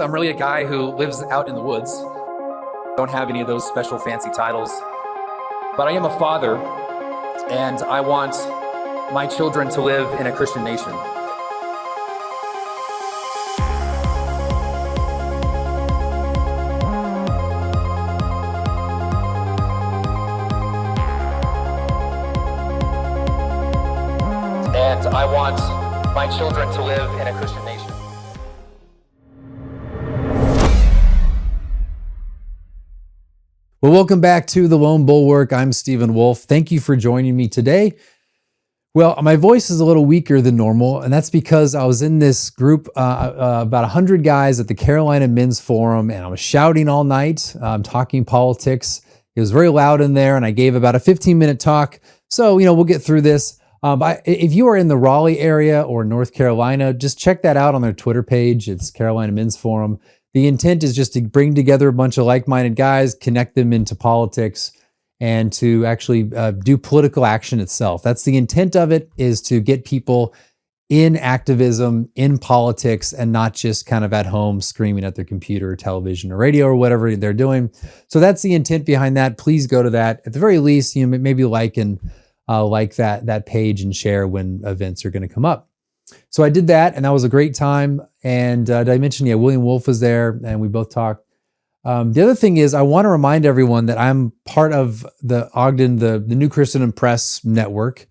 I'm really a guy who lives out in the woods. Don't have any of those special fancy titles, but I am a father, and I want my children to live in a Christian nation. And I want my children to live in a Christian nation. Well, welcome back to The Lone Bulwark. I'm Stephen Wolf. Thank you for joining me today. Well, my voice is a little weaker than normal, and that's because I was in this group, about 100 guys at the Carolina Men's Forum, and I was shouting all night, talking politics. It was very loud in there, and I gave about a 15-minute talk. So, we'll get through this. If you are in the Raleigh area or North Carolina, just check that out on their Twitter page. It's Carolina Men's Forum. The intent is just to bring together a bunch of like-minded guys, connect them into politics, and to actually do political action itself. That's the intent of it, is to get people in activism, in politics, and not just kind of at home screaming at their computer or television or radio or whatever they're doing. So that's the intent behind that. Please go to that. At the very least, maybe like that page and share when events are going to come up. So I did that, and that was a great time. And did I mention, William Wolf was there, and we both talked. The other thing is, I want to remind everyone that I'm part of the Ogden, the New Christendom Press network.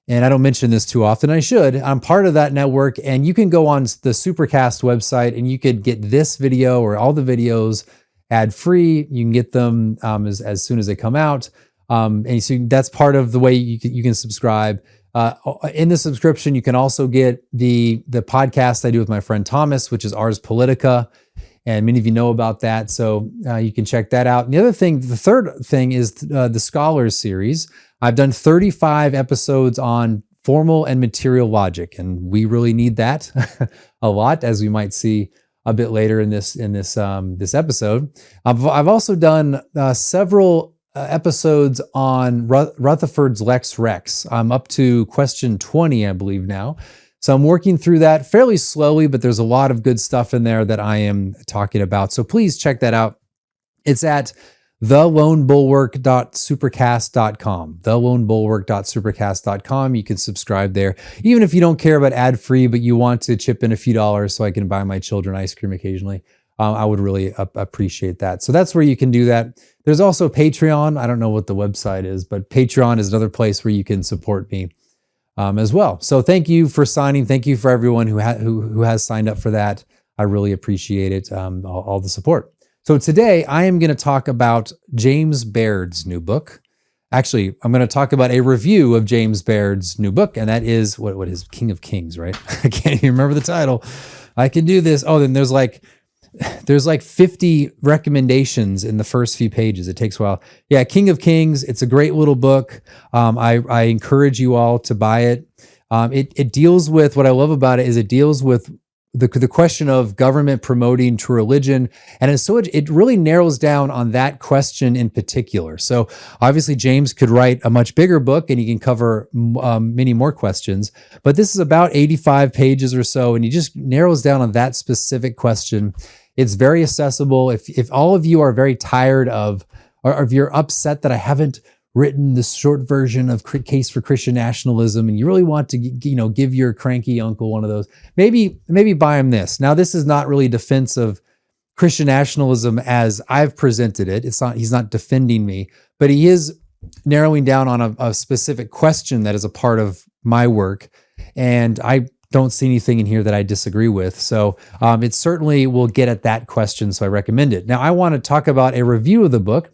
And I don't mention this too often. I should. I'm part of that network, and you can go on the Supercast website, and you could get this video or all the videos ad-free. You can get them as soon as they come out. And so that's part of the way you can subscribe. In the subscription, you can also get the podcast I do with my friend Thomas, which is Ars Politica, and many of you know about that, so you can check that out. And the third thing is the Scholars series. I've done 35 episodes on formal and material logic, and we really need that a lot, as we might see a bit later in this episode. I've also done several episodes on Rutherford's Lex Rex. I'm up to question 20, I believe now. So I'm working through that fairly slowly, but there's a lot of good stuff in there that I am talking about. So please check that out. It's at thelonebulwark.supercast.com. thelonebulwark.supercast.com. You can subscribe there. Even if you don't care about ad-free, but you want to chip in a few dollars so I can buy my children ice cream occasionally, I would really appreciate that. So that's where you can do that. There's also Patreon. I don't know what the website is, but Patreon is another place where you can support me as well. So thank you for signing. Thank you for everyone who has signed up for that. I really appreciate it, all the support. So today I am going to talk about James Baird's new book. Actually, I'm going to talk about a review of James Baird's new book, and that is what is King of Kings, right? I can't even remember the title. I can do this. Oh, then there's like 50 recommendations in the first few pages. It takes a while. Yeah, King of Kings. It's a great little book. I encourage you all to buy it. It deals with, what I love about it is it deals with the question of government promoting true religion. And it really narrows down on that question in particular. So obviously James could write a much bigger book and he can cover many more questions, but this is about 85 pages or so. And he just narrows down on that specific question. It's very accessible. If all of you are very tired of, or if you're upset that I haven't written the short version of Case for Christian Nationalism, and you really want to, give your cranky uncle one of those, maybe buy him this. Now, this is not really defense of Christian nationalism as I've presented it. He's not defending me, but he is narrowing down on a specific question that is a part of my work. And I don't see anything in here that I disagree with. So it certainly will get at that question. So I recommend it. Now, I want to talk about a review of the book.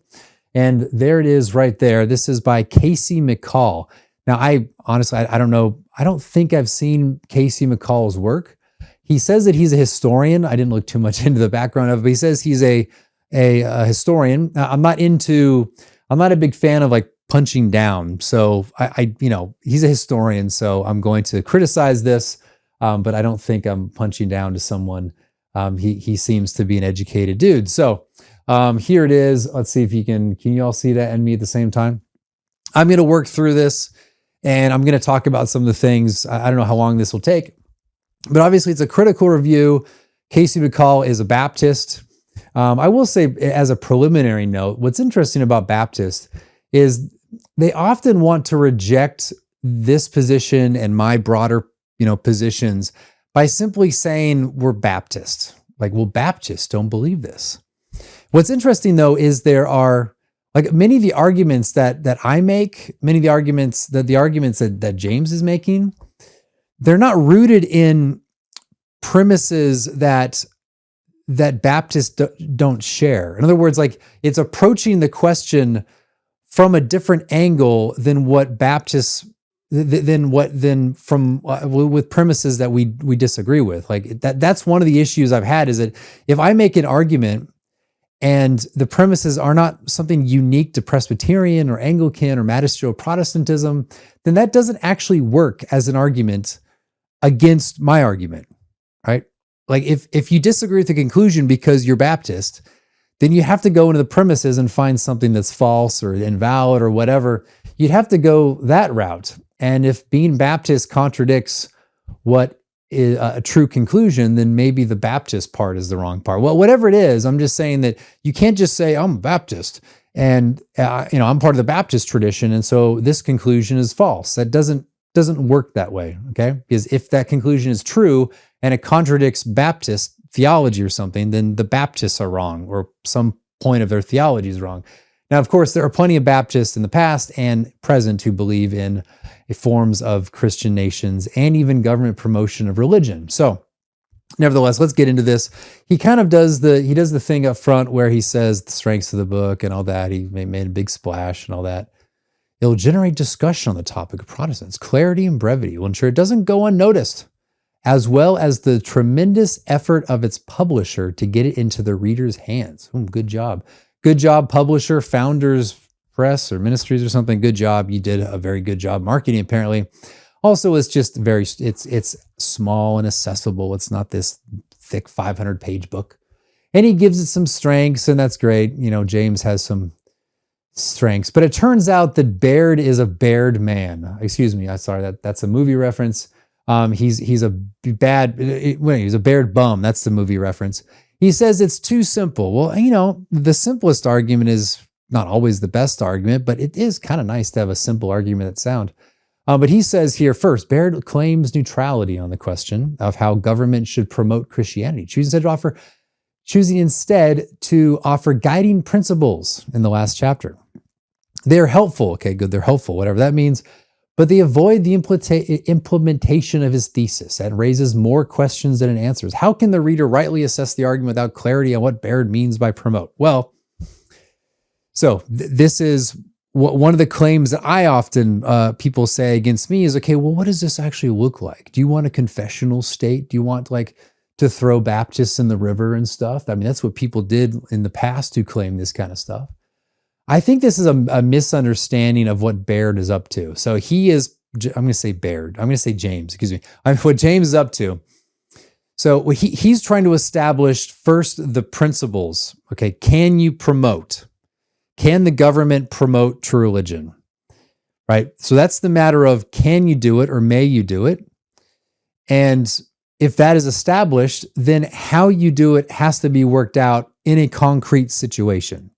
And there it is right there. This is by Casey McCall. Now, I honestly don't know. I don't think I've seen Casey McCall's work. He says that he's a historian. I didn't look too much into the background of it, but he says he's a historian. I'm not a big fan of like punching down. So he's a historian. So I'm going to criticize this, but I don't think I'm punching down to someone. He seems to be an educated dude. So here it is. Let's see if can you all see that and me at the same time? I'm going to work through this and I'm going to talk about some of the things. I don't know how long this will take, but obviously it's a critical review. Casey McCall is a Baptist. I will say, as a preliminary note, what's interesting about Baptists is they often want to reject this position and my broader, positions by simply saying we're Baptist. Like, well, Baptists don't believe this. What's interesting, though, is there are like many of the arguments that I make, many of the arguments that James is making, they're not rooted in premises that Baptists don't share. In other words, like it's approaching the question from a different angle than what Baptists with premises that we disagree with. Like that's one of the issues I've had, is that if I make an argument and the premises are not something unique to Presbyterian or Anglican or magisterial Protestantism, then that doesn't actually work as an argument against my argument, right? Like if you disagree with the conclusion because you're Baptist, then you have to go into the premises and find something that's false or invalid or whatever. You'd have to go that route. And if being Baptist contradicts what is a true conclusion, then maybe the Baptist part is the wrong part. Well, whatever it is, I'm just saying that you can't just say, I'm a Baptist and I'm part of the Baptist tradition, and so this conclusion is false. That doesn't work that way, okay? Because if that conclusion is true and it contradicts Baptist theology or something, then the Baptists are wrong, or some point of their theology is wrong. Now, of course, there are plenty of Baptists in the past and present who believe in forms of Christian nations and even government promotion of religion. So, nevertheless, let's get into this. He kind of does the thing up front where he says the strengths of the book and all that. He made a big splash and all that. It'll generate discussion on the topic of Protestants. Clarity and brevity will ensure it doesn't go unnoticed, as well as the tremendous effort of its publisher to get it into the reader's hands. Good job. Good job, publisher, Founders Press or Ministries or something. Good job. You did a very good job marketing, apparently. Also, it's just it's small and accessible. It's not this thick 500-page book. And he gives it some strengths, and that's great. James has some strengths. But it turns out that Baird is a Baird man. Excuse me. I'm sorry. That's a movie reference. He's a Baird bum. That's the movie reference. He says it's too simple. Well, the simplest argument is not always the best argument, but it is kind of nice to have a simple argument that's sound. But he says here, first, Baird claims neutrality on the question of how government should promote Christianity, choosing instead to offer guiding principles in the last chapter. They're helpful. Okay, good. They're helpful, whatever that means. But they avoid the implementation of his thesis and raises more questions than it answers. How can the reader rightly assess the argument without clarity on what Baird means by promote? Well, so this is one of the claims that I often, people say against me is, okay, well, what does this actually look like? Do you want a confessional state? Do you want to throw Baptists in the river and stuff? I mean, that's what people did in the past who claim this kind of stuff. I think this is a misunderstanding of what Baird is up to. So he is, I'm going to say Baird. I'm going to say James, excuse me. What James is up to. So he's trying to establish first the principles. Okay, can you promote? Can the government promote true religion? Right? So that's the matter of, can you do it or may you do it? And if that is established, then how you do it has to be worked out in a concrete situation.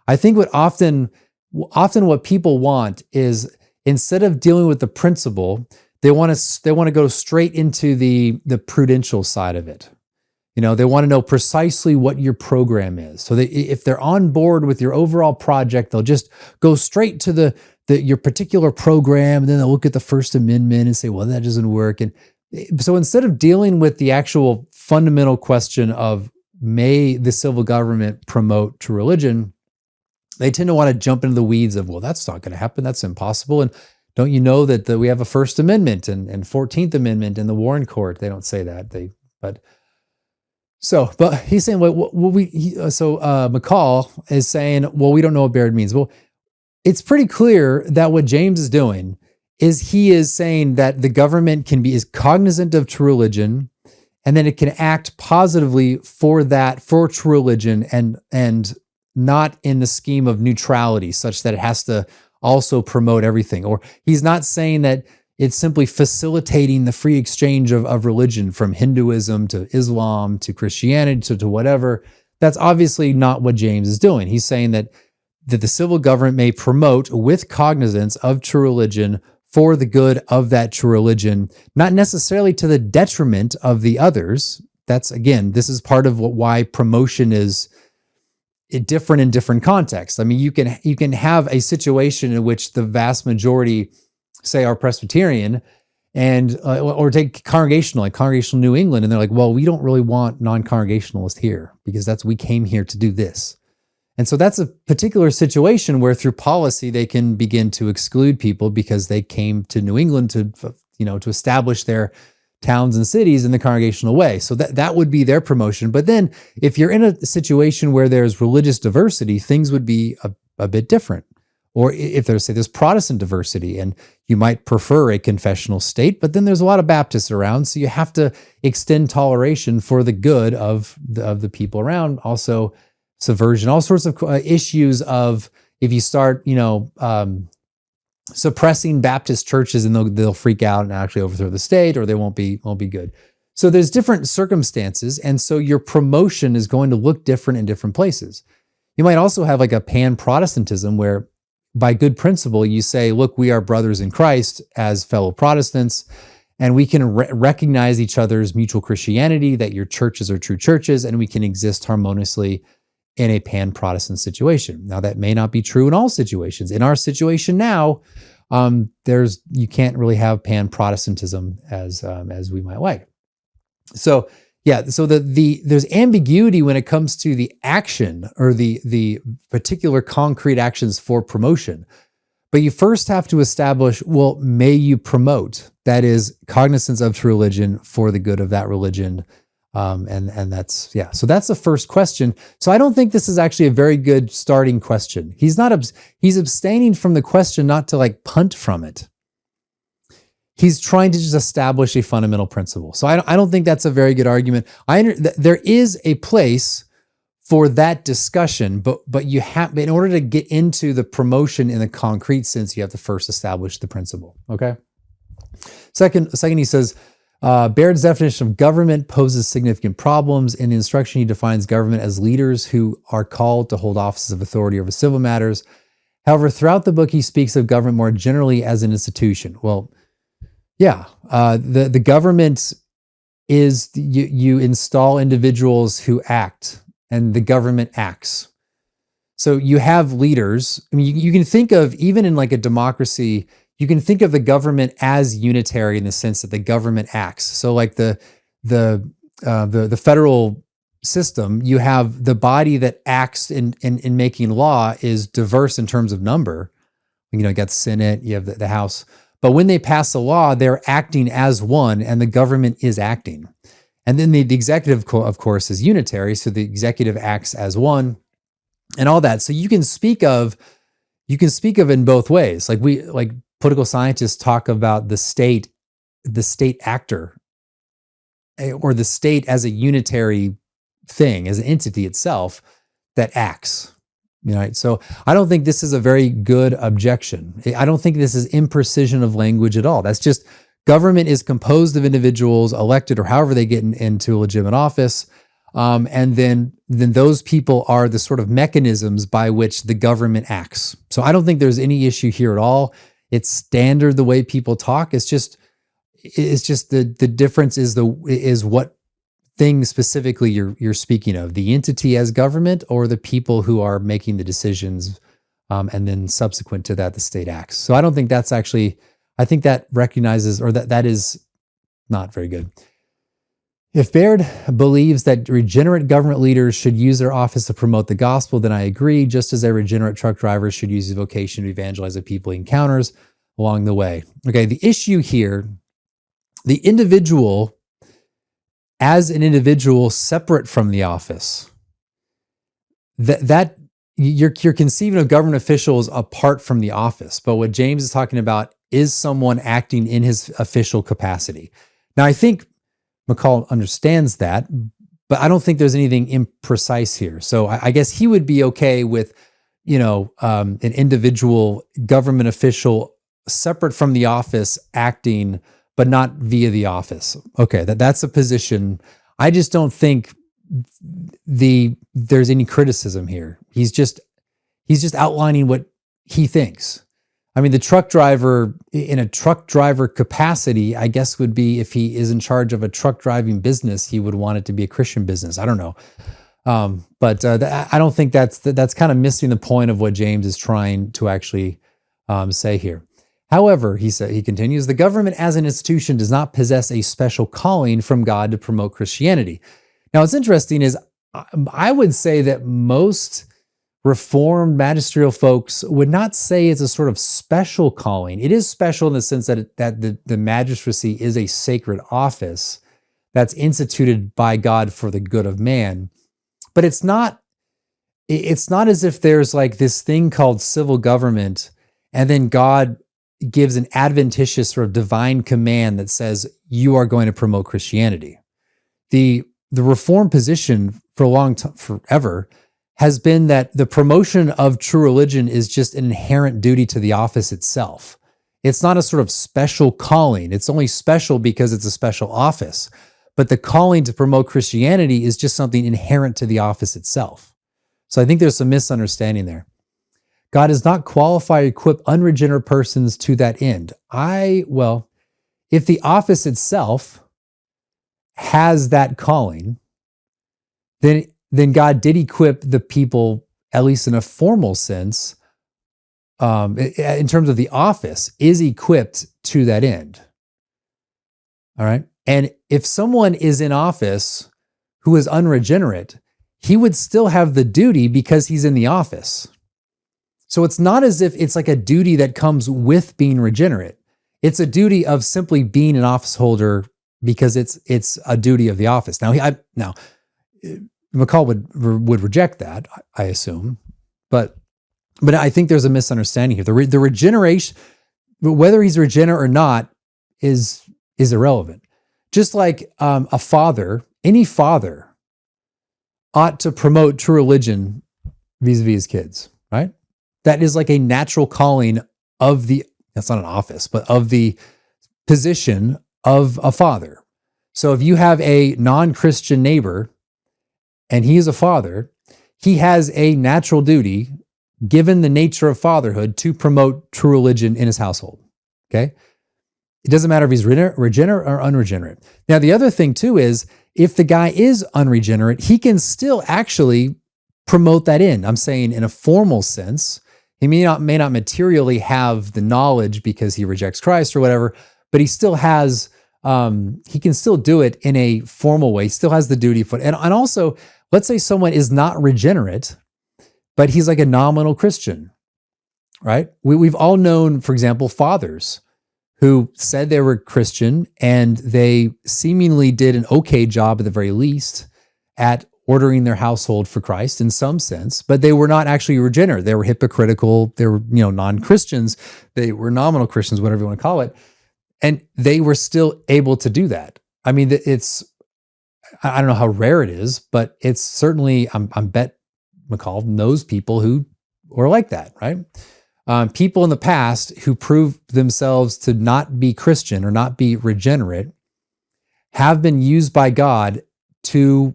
I think what often what people want is, instead of dealing with the principle, they want to go straight into the prudential side of it. They want to know precisely what your program is. So if they're on board with your overall project, they'll just go straight to your particular program, and then they'll look at the First Amendment and say, well, that doesn't work. And so instead of dealing with the actual fundamental question of, may the civil government promote true religion, they tend to want to jump into the weeds of, well, that's not going to happen. That's impossible. And don't you know that we have a First Amendment and 14th Amendment in the Warren Court? They don't say that. But he's saying, McCall is saying, well, we don't know what Baird means. Well, it's pretty clear that what James is doing is he is saying that the government is cognizant of true religion, and then it can act positively for true religion and not in the scheme of neutrality, such that it has to also promote everything. Or he's not saying that it's simply facilitating the free exchange of religion from Hinduism to Islam to Christianity to whatever. That's obviously not what James is doing. He's saying that the civil government may promote with cognizance of true religion for the good of that true religion, not necessarily to the detriment of the others. That's, again, this is part of why promotion is different in different contexts. I mean, you can have a situation in which the vast majority, say, are Presbyterian, and or take congregational, like Congregational New England, and they're like, well, we don't really want non-congregationalists here because we came here to do this. And so that's a particular situation where through policy, they can begin to exclude people because they came to New England to establish their towns and cities in the congregational way. So that would be their promotion. But then if you're in a situation where there's religious diversity, things would be a bit different. Or if there's Protestant diversity, and you might prefer a confessional state, but then there's a lot of Baptists around, so you have to extend toleration for the good of the people around. Also, subversion, all sorts of issues of, if you start, suppressing Baptist churches, and they'll freak out and actually overthrow the state, or they won't be good. So there's different circumstances, and so your promotion is going to look different in different places. You might also have like a pan-Protestantism where, by good principle, you say, look, we are brothers in Christ as fellow Protestants, and we can recognize each other's mutual Christianity, that your churches are true churches, and we can exist harmoniously in a pan-Protestant situation. Now, that may not be true in all situations. In our situation now, you can't really have pan-Protestantism as we might like. So, yeah, so there's ambiguity when it comes to the action or the particular concrete actions for promotion. But you first have to establish, well, may you promote? That is, cognizance of true religion for the good of that religion. And that's, yeah. So that's the first question. So I don't think this is actually a very good starting question. He's abstaining from the question not to like punt from it. He's trying to just establish a fundamental principle. So I don't think that's a very good argument. There is a place for that discussion, but you have, in order to get into the promotion in the concrete sense, you have to first establish the principle. Okay. Second, he says, Baird's definition of government poses significant problems. In the instruction, he defines government as leaders who are called to hold offices of authority over civil matters. However, throughout the book, he speaks of government more generally as an institution. Well, yeah, the government is, you install individuals who act, and the government acts. So you have leaders. I mean, you can think of, even in like a democracy, you can think of the government as unitary in the sense that the government acts. So like the federal system, you have the body that acts in making law is diverse in terms of number. You got the Senate, you have the House. But when they pass a law, they're acting as one, and the government is acting. And then the executive, of course, is unitary. So the executive acts as one and all that. So you can speak of in both ways. Like political scientists talk about the state actor, or the state as a unitary thing, as an entity itself that acts. So I don't think this is a very good objection. I don't think this is imprecision of language at all. That's just, government is composed of individuals elected or however they get into a legitimate office. And then those people are the sort of mechanisms by which the government acts. So I don't think there's any issue here at all. It's standard the way people talk. It's just the difference is what thing specifically you're speaking of, the entity as government or the people who are making the decisions, and then subsequent to that, the state acts. So I don't think that's actually, I think that recognizes, or that is not very good. If Baird believes that regenerate government leaders should use their office to promote the gospel, then I agree, just as a regenerate truck driver should use his vocation to evangelize the people he encounters along the way. Okay, the issue here, the individual as an individual separate from the office, that you're conceiving of government officials apart from the office. But what James is talking about is someone acting in his official capacity. Now, I think McCall understands that, but I don't think there's anything imprecise here. So I guess he would be okay with, an individual government official separate from the office acting, but not via the office. Okay, that's a position. I just don't think there's any criticism here. He's just outlining what he thinks. I mean, the truck driver in a truck driver capacity, I guess, would be if he is in charge of a truck driving business, he would want it to be a Christian business. I don't know. But I don't think that's kind of missing the point of what James is trying to actually say here. However, he continues, the government as an institution does not possess a special calling from God to promote Christianity. Now, what's interesting is I would say that most Reformed magisterial folks would not say it's a sort of special calling. It is special in the sense that the magistracy is a sacred office that's instituted by God for the good of man. But it's not as if there's like this thing called civil government, and then God gives an adventitious sort of divine command that says you are going to promote Christianity. The Reformed position for a long time, forever, has been that the promotion of true religion is just an inherent duty to the office itself. It's not a sort of special calling. It's only special because it's a special office. But the calling to promote Christianity is just something inherent to the office itself. So I think there's some misunderstanding there. God does not qualify or equip unregenerate persons to that end. If the office itself has that calling, then God did equip the people, at least in a formal sense, in terms of the office, is equipped to that end. All right? And if someone is in office who is unregenerate, he would still have the duty because he's in the office. So it's not as if it's like a duty that comes with being regenerate. It's a duty of simply being an office holder because it's a duty of the office. Now, McCall would reject that, I assume, but I think there's a misunderstanding here. The regeneration, whether he's regenerate or not, is irrelevant. Just like a father, any father ought to promote true religion vis-a-vis his kids, right? That is like a natural calling of that's not an office, but of the position of a father. So if you have a non-Christian neighbor and he is a father, he has a natural duty, given the nature of fatherhood, to promote true religion in his household. Okay? It doesn't matter if he's regenerate or unregenerate. Now, the other thing too is, if the guy is unregenerate, he can still actually promote that in. I'm saying in a formal sense. He may not materially have the knowledge because he rejects Christ or whatever, but he still has, he can still do it in a formal way. He still has the duty for it. And also, let's say someone is not regenerate, but he's like a nominal Christian, right? We've all known, for example, fathers who said they were Christian and they seemingly did an okay job at the very least at ordering their household for Christ in some sense, but they were not actually regenerate. They were hypocritical. They were, non-Christians. They were nominal Christians, whatever you want to call it. And they were still able to do that. I mean, I don't know how rare it is, but it's certainly, I bet McCall knows people who are like that, right? People in the past who proved themselves to not be Christian or not be regenerate have been used by God to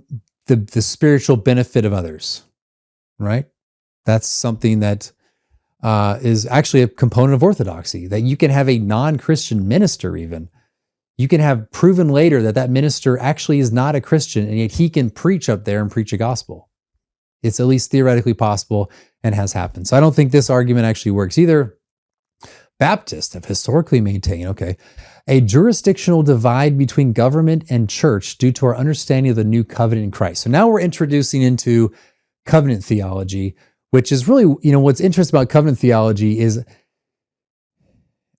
the spiritual benefit of others, right? That's something that is actually a component of orthodoxy, that you can have a non-Christian minister even. You can have proven later that minister actually is not a Christian, and yet he can preach up there and preach a gospel. It's at least theoretically possible and has happened. So I don't think this argument actually works either. Baptists have historically maintained, a jurisdictional divide between government and church due to our understanding of the new covenant in Christ. So now we're introducing into covenant theology, which is really, what's interesting about covenant theology is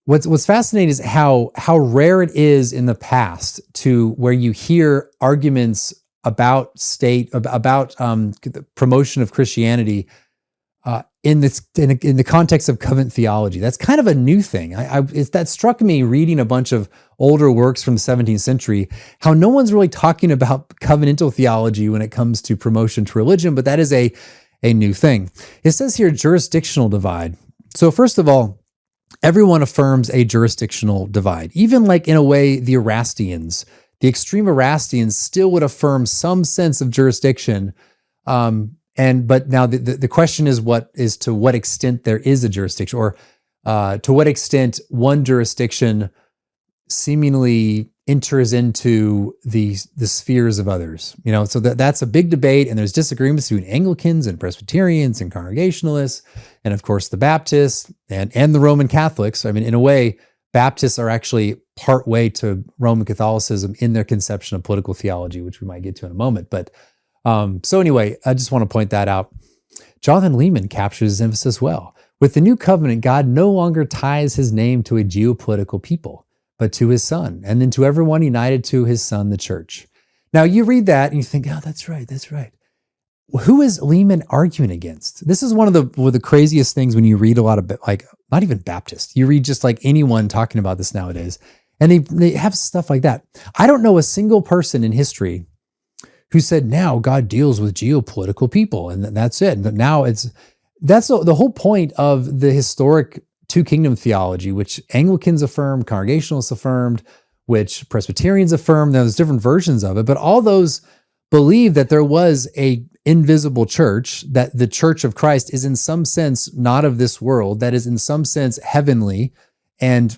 what's fascinating is how rare it is in the past to where you hear arguments about the promotion of Christianity in the context of covenant theology. That's kind of a new thing. That struck me reading a bunch of older works from the 17th century, how no one's really talking about covenantal theology when it comes to promotion to religion, but that is a new thing. It says here jurisdictional divide. So first of all, everyone affirms a jurisdictional divide. Even like in a way, the Erastians, the extreme Erastians still would affirm some sense of jurisdiction. But now the question is to what extent there is a jurisdiction, or to what extent one jurisdiction seemingly enters into the spheres of others. So that's a big debate, and there's disagreements between Anglicans and Presbyterians and Congregationalists, and of course the Baptists and the Roman Catholics. I mean, in a way, Baptists are actually part way to Roman Catholicism in their conception of political theology, which we might get to in a moment. But so anyway, I just want to point that out. Jonathan Leeman captures his emphasis well. With the new covenant, God no longer ties his name to a geopolitical people, but to his son, and then to everyone united to his son, the church. Now you read that and you think, oh, that's right. Who is Leeman arguing against? This is one of the craziest things when you read a lot of, like, not even Baptists. You read just like anyone talking about this nowadays, and they have stuff like that. I don't know a single person in history who said, now God deals with geopolitical people, and that's it. But now that's the whole point of the historic two kingdom theology, which Anglicans affirmed, Congregationalists affirmed, which Presbyterians affirmed. There's different versions of it, but all those believe that there was a invisible church, that the church of Christ is in some sense not of this world, that is in some sense heavenly, and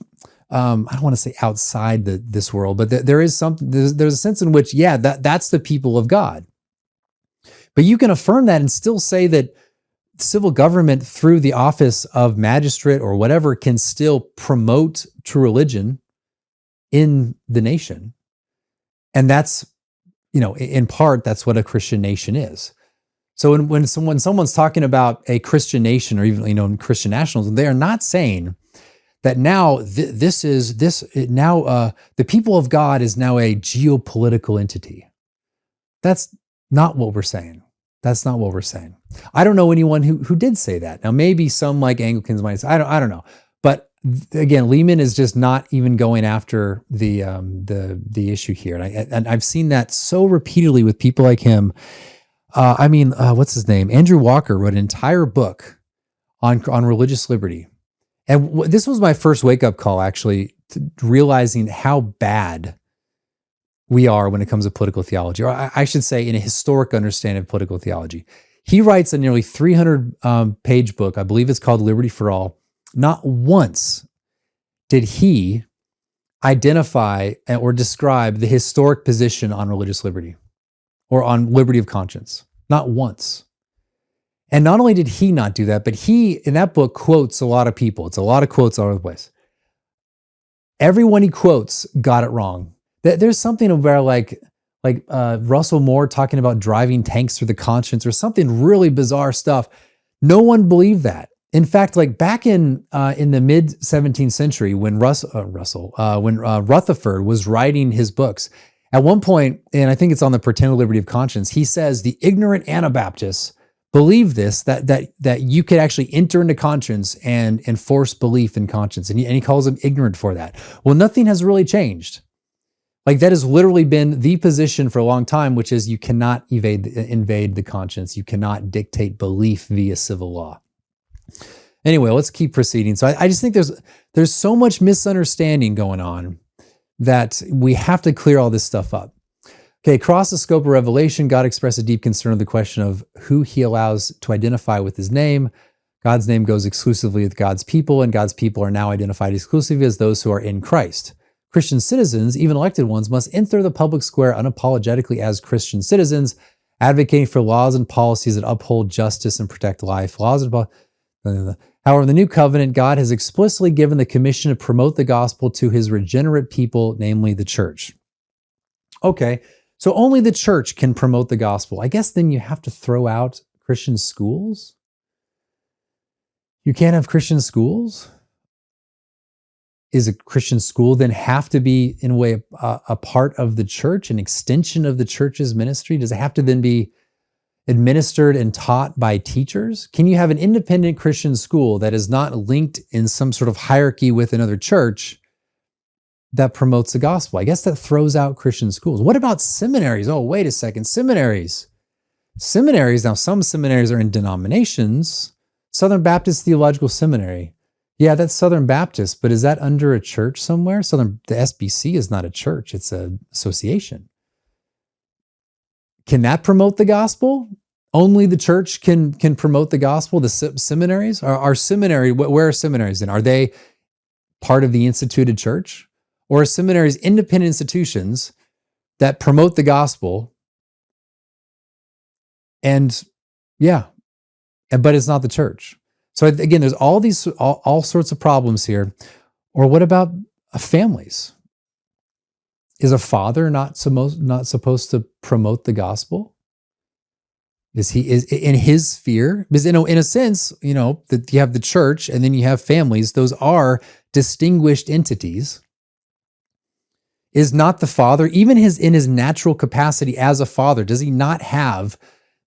I don't want to say outside this world, but there is something. There's a sense in which, that's the people of God. But you can affirm that and still say that civil government through the office of magistrate or whatever can still promote true religion in the nation. And that's, in part, that's what a Christian nation is. So when someone's talking about a Christian nation, or even, Christian nationalism, they are not saying that now the people of God is now a geopolitical entity. That's not what we're saying. I don't know anyone who did say that. Now, maybe some like Anglicans might say, I don't know. But again, Leeman is just not even going after the issue here. And I've seen that so repeatedly with people like him. What's his name? Andrew Walker wrote an entire book on religious liberty. And this was my first wake-up call, actually, to realizing how bad we are when it comes to political theology, or I should say in a historic understanding of political theology. He writes a nearly 300-page book. I believe it's called Liberty for All. Not once did he identify or describe the historic position on religious liberty or on liberty of conscience. Not once. And not only did he not do that, but he, in that book, quotes a lot of people. It's a lot of quotes all over the place. Everyone he quotes got it wrong. There's something about like Russell Moore talking about driving tanks through the conscience, or something really bizarre stuff. No one believed that. In fact, like back in the mid 17th century, when Rutherford was writing his books, at one point, and I think it's on the Pretended Liberty of Conscience, he says the ignorant Anabaptists believe this, that you could actually enter into conscience and enforce belief in conscience. And he calls them ignorant for that. Well, nothing has really changed. Like, that has literally been the position for a long time, which is you cannot invade the conscience. You cannot dictate belief via civil law. Anyway, let's keep proceeding. So I just think there's so much misunderstanding going on that we have to clear all this stuff up. Okay, across the scope of Revelation, God expressed a deep concern of the question of who he allows to identify with his name. God's name goes exclusively with God's people, and God's people are now identified exclusively as those who are in Christ. Christian citizens, even elected ones, must enter the public square unapologetically as Christian citizens, advocating for laws and policies that uphold justice and protect life. However, in the new covenant, God has explicitly given the commission to promote the gospel to his regenerate people, namely the church. Okay, so only the church can promote the gospel. I guess then you have to throw out Christian schools? You can't have Christian schools? Is a Christian school then have to be, in a way, a part of the church, an extension of the church's ministry? Does it have to then be administered and taught by teachers? Can you have an independent Christian school that is not linked in some sort of hierarchy with another church that promotes the gospel? I guess that throws out Christian schools. What about seminaries? Oh, wait a second. Seminaries. Now some seminaries are in denominations. Southern Baptist Theological Seminary. Yeah, that's Southern Baptist, but is that under a church somewhere? The SBC is not a church, it's an association. Can that promote the gospel? Only the church can promote the gospel. The seminaries are seminary. Where are seminaries then? Are they part of the instituted church, or are seminaries independent institutions that promote the gospel? And yeah, but it's not the church. So again, there's all sorts of problems here. Or what about families? Is a father not supposed to promote the gospel? Is in his sphere? Because in a sense, that you have the church and then you have families. Those are distinguished entities. Is not the father, even in his natural capacity as a father, does he not have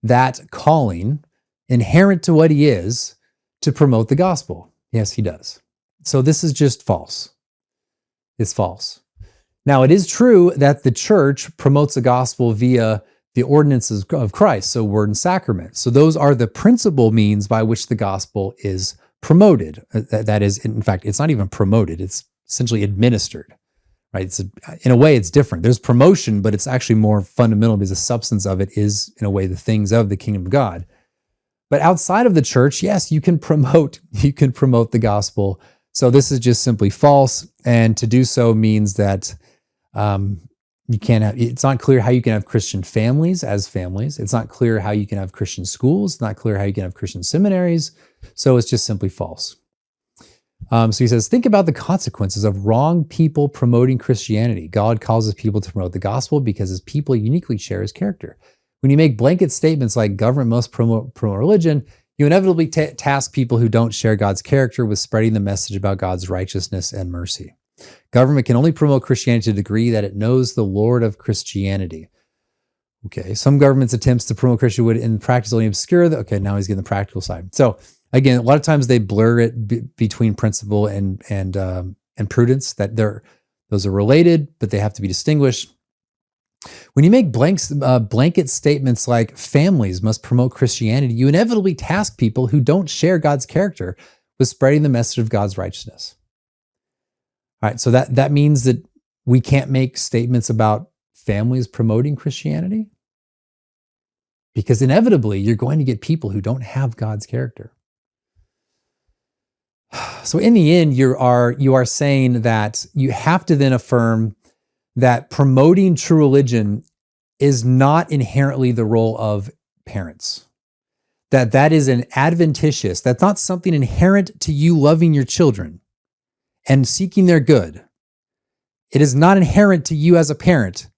that calling inherent to what he is to promote the gospel? Yes, he does. So this is just false. It's false. Now, it is true that the church promotes the gospel via the ordinances of Christ, so word and sacrament. So those are the principal means by which the gospel is promoted. That is, in fact, it's not even promoted. It's essentially administered, right? In a way, it's different. There's promotion, but it's actually more fundamental because the substance of it is, in a way, the things of the kingdom of God. But outside of the church, yes, you can promote the gospel. So this is just simply false. And to do so means that you can't have, it's not clear how you can have Christian families as families. It's not clear how you can have Christian schools. It's not clear how you can have Christian seminaries. So it's just simply false. So he says, think about the consequences of wrong people promoting Christianity. God causes people to promote the gospel because his people uniquely share his character. When you make blanket statements like government must promote religion, you inevitably task people who don't share God's character with spreading the message about God's righteousness and mercy. Government can only promote Christianity to the degree that it knows the Lord of Christianity. Okay, some governments' attempts to promote Christianity would in practice only obscure the, okay, now he's getting the practical side. So again, a lot of times they blur it between principle and prudence, that those are related, but they have to be distinguished. When you make blanket statements like families must promote Christianity, you inevitably task people who don't share God's character with spreading the message of God's righteousness. All right, so that means that we can't make statements about families promoting Christianity, because inevitably you're going to get people who don't have God's character. So in the end, you are saying that you have to then affirm that promoting true religion is not inherently the role of parents. That is an adventitious, that's not something inherent to you loving your children and seeking their good. It is not inherent to you as a parent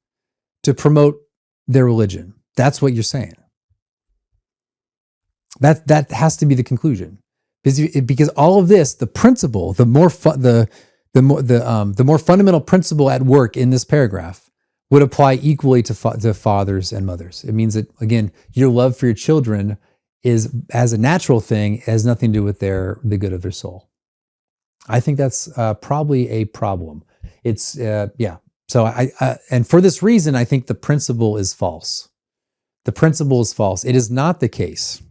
to promote their religion. That's what you're saying. That has to be the conclusion, because all of this, the principle, the more fundamental principle at work in this paragraph would apply equally to fathers and mothers. It means that, again, your love for your children is, as a natural thing, has nothing to do with the good of their soul. I think that's probably a problem. It's yeah. So and for this reason, I think the principle is false. The principle is false. It is not the case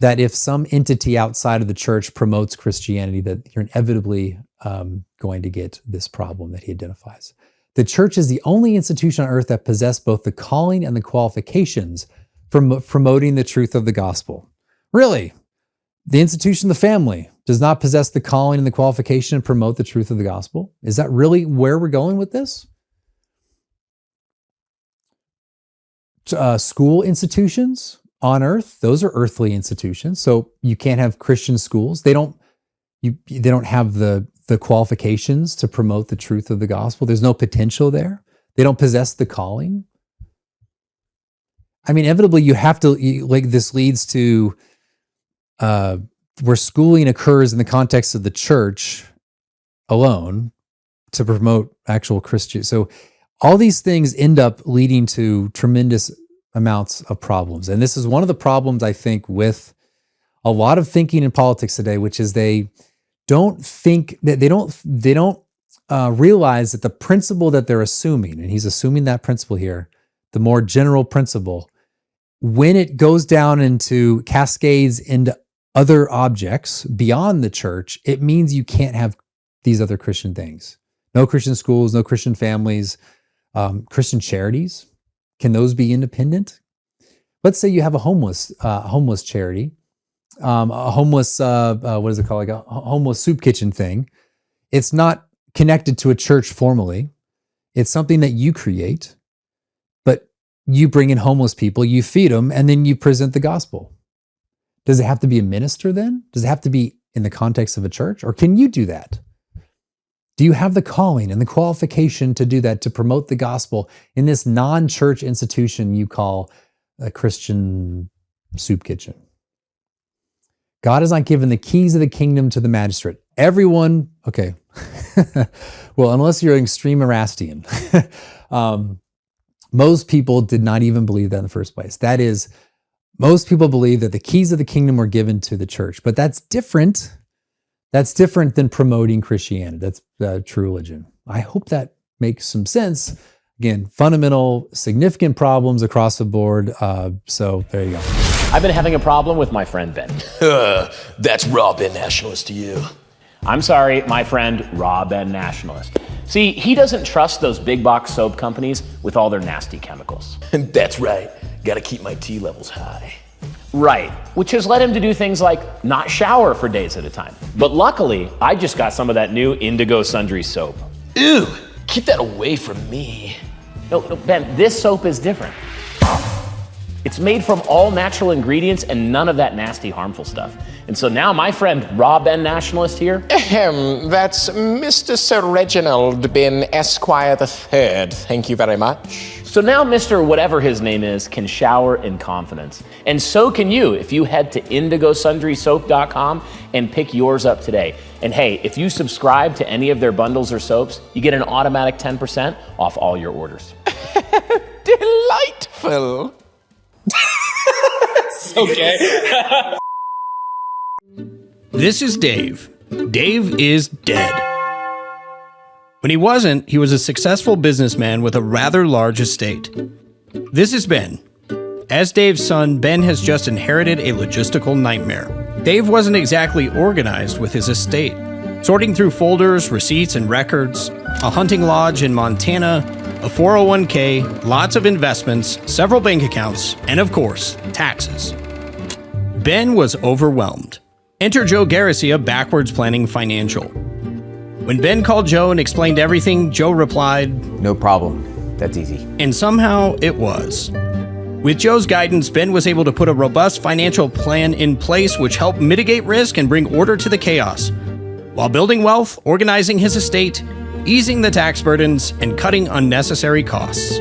that if some entity outside of the church promotes Christianity, that you're inevitably going to get this problem that he identifies. The church is the only institution on earth that possesses both the calling and the qualifications for promoting the truth of the gospel. Really? The institution of the family does not possess the calling and the qualification to promote the truth of the gospel? Is that really where we're going with this? School institutions on earth, those are earthly institutions. So you can't have Christian schools. They don't have the qualifications to promote the truth of the gospel. There's no potential there. They don't possess the calling. I mean, inevitably you have to, this leads to where schooling occurs in the context of the church alone to promote actual Christian. So all these things end up leading to tremendous amounts of problems. And this is one of the problems, I think, with a lot of thinking in politics today, which is they don't think that they don't realize that the principle that they're assuming, and he's assuming that principle here, the more general principle, when it goes down into cascades into other objects beyond the church, it means you can't have these other Christian things. No Christian schools, no Christian families, Christian charities. Can those be independent? Let's say you have a homeless charity, a homeless, what is it called? Like a homeless soup kitchen thing. It's not connected to a church formally. It's something that you create, but you bring in homeless people, you feed them, and then you present the gospel. Does it have to be a minister then? Does it have to be in the context of a church? Or can you do that? Do you have the calling and the qualification to do that, to promote the gospel in this non-church institution you call a Christian soup kitchen? God has not given the keys of the kingdom to the magistrate. Everyone, okay, well, unless you're an extreme Erastian, most people did not even believe that in the first place. That is, most people believe that the keys of the kingdom were given to the church, but that's different. That's different than promoting Christianity. That's true religion. I hope that makes some sense. Again, fundamental, significant problems across the board. So there you go. I've been having a problem with my friend Ben. That's raw Ben nationalist to you. I'm sorry, my friend Raw Ben Nationalist. See, he doesn't trust those big box soap companies with all their nasty chemicals. That's right. Gotta keep my T levels high. Right, which has led him to do things like not shower for days at a time. But luckily, I just got some of that new Indigo Sundry soap. Ew, keep that away from me. No, Ben, this soap is different. It's made from all natural ingredients and none of that nasty, harmful stuff. And so now my friend Raw Ben Nationalist here. That's Mr. Sir Reginald Ben Esquire III. Thank you very much. So now Mr. whatever his name is can shower in confidence. And so can you if you head to indigosundrysoap.com and pick yours up today. And hey, if you subscribe to any of their bundles or soaps, you get an automatic 10% off all your orders. Delightful. Okay. This is Dave. Dave is dead. When he wasn't, he was a successful businessman with a rather large estate. This is Ben. As Dave's son, Ben has just inherited a logistical nightmare. Dave wasn't exactly organized with his estate. Sorting through folders, receipts, and records, a hunting lodge in Montana, a 401k, lots of investments, several bank accounts, and of course, taxes. Ben was overwhelmed. Enter Joe Garcia, Backwards Planning Financial. When Ben called Joe and explained everything, Joe replied, No problem. That's easy. and somehow it was. With Joe's guidance, Ben was able to put a robust financial plan in place which helped mitigate risk and bring order to the chaos, while building wealth, organizing his estate, easing the tax burdens, and cutting unnecessary costs.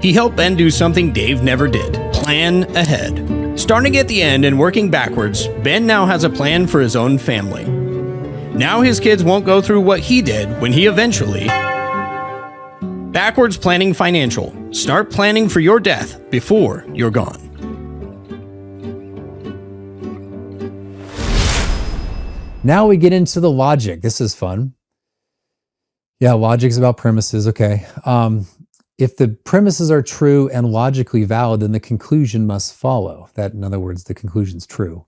He helped Ben do something Dave never did: plan ahead. Starting at the end and working backwards, Ben now has a plan for his own family. Now his kids won't go through what he did when he eventually... Backwards Planning Financial. Start planning for your death before you're gone. Now we get into the logic. This is fun. Yeah, logic's about premises. Okay. If the premises are true and logically valid, then the conclusion must follow. That, in other words, the conclusion's true.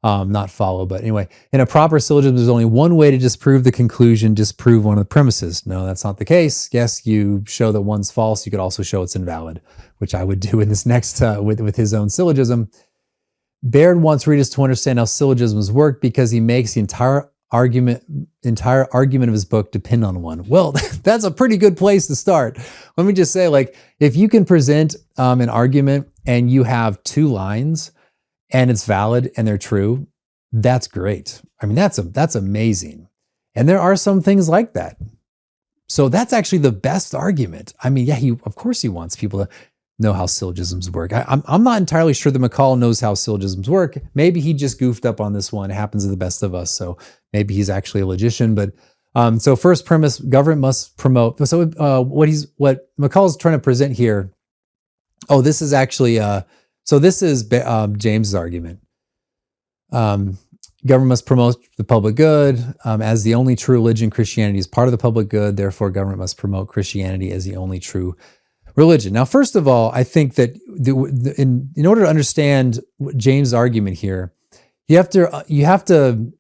Not follow, but anyway, in a proper syllogism, there's only one way to disprove the conclusion: disprove one of the premises. No, that's not the case. Yes, you show that one's false. You could also show it's invalid, which I would do in this next with his own syllogism. Baird wants readers to understand how syllogisms work because he makes the entire argument of his book depend on one. Well, that's a pretty good place to start. Let me just say, like, if you can present an argument and you have two lines and it's valid and they're true, that's great. I mean, that's amazing. And there are some things like that. So that's actually the best argument. I mean, yeah, of course he wants people to know how syllogisms work. I'm not entirely sure that McCall knows how syllogisms work. Maybe he just goofed up on this one. It happens to the best of us. So maybe he's actually a logician. But so first premise, government must promote. So what McCall's trying to present here. Oh, this is actually so this is James's argument. Government must promote the public good. As the only true religion, Christianity is part of the public good. Therefore, government must promote Christianity as the only true religion. Now, first of all, I think that in order to understand James' argument here, you have to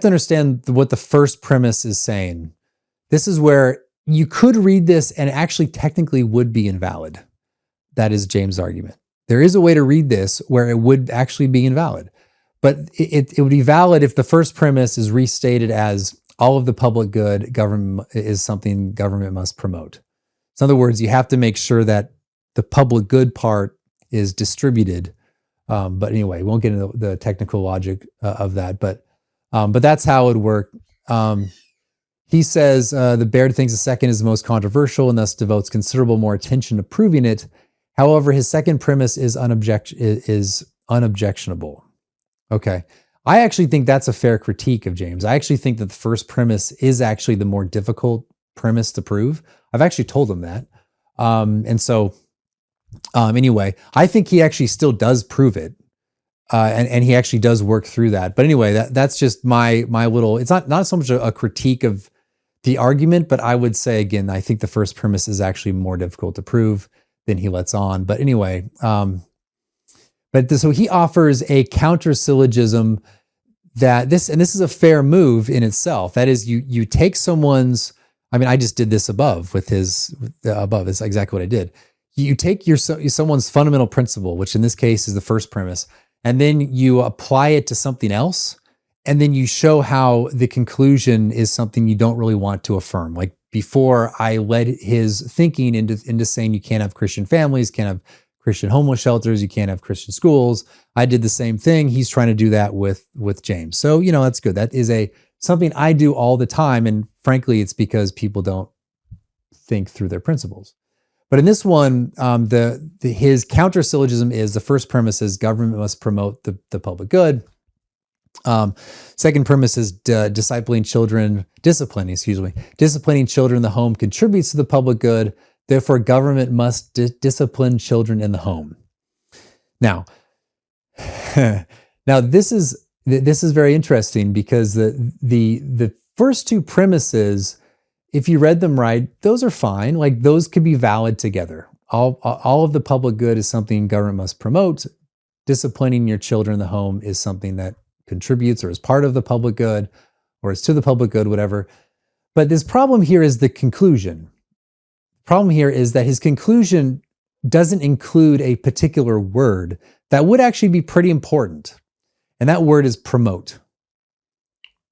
understand what the first premise is saying. This is where you could read this and actually technically would be invalid. That is James' argument. There is a way to read this where it would actually be invalid, but it would be valid if the first premise is restated as all of the public good government is something government must promote. So in other words, you have to make sure that the public good part is distributed. But anyway, we won't get into the technical logic of that, but that's how it would work. He says the Baird thinks the second is the most controversial and thus devotes considerable more attention to proving it. However, his second premise is unobjectionable. Okay. I actually think that's a fair critique of James. I actually think that the first premise is actually the more difficult premise to prove. I've actually told him that. Anyway, I think he actually still does prove it. And he actually does work through that. But anyway, that's just my little, it's not so much a critique of the argument, but I would say, again, I think the first premise is actually more difficult to prove than he lets on. But anyway, so he offers a counter syllogism that this is a fair move in itself. That is, you take someone's, I just did this above with above. It's exactly what I did. You take someone's fundamental principle, which in this case is the first premise, and then you apply it to something else, and then you show how the conclusion is something you don't really want to affirm. Like before, I led his thinking into saying you can't have Christian families, can't have Christian homeless shelters, you can't have Christian schools. I did the same thing. He's trying to do that with James. So, that's good. That is something I do all the time. And frankly, it's because people don't think through their principles. But in this one, his counter syllogism is the first premise is government must promote the public good. Second premise is disciplining children in the home contributes to the public good. Therefore, government must discipline children in the home. Now this is very interesting because the first two premises, if you read them right, those are fine. Like those could be valid together. All of the public good is something government must promote. Disciplining your children in the home is something that contributes or is part of the public good or is to the public good, whatever. But this problem here is the conclusion. The problem here is that his conclusion doesn't include a particular word that would actually be pretty important. And that word is promote.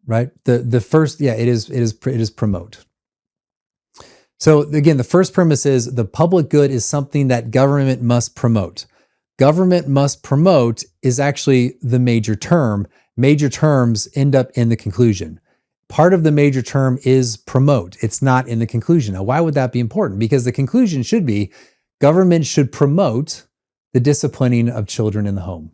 Right? The first, it is promote. So again, the first premise is the public good is something that government must promote. Government must promote is actually the major term. Major terms end up in the conclusion. Part of the major term is promote. It's not in the conclusion. Now, why would that be important? Because the conclusion should be government should promote the disciplining of children in the home.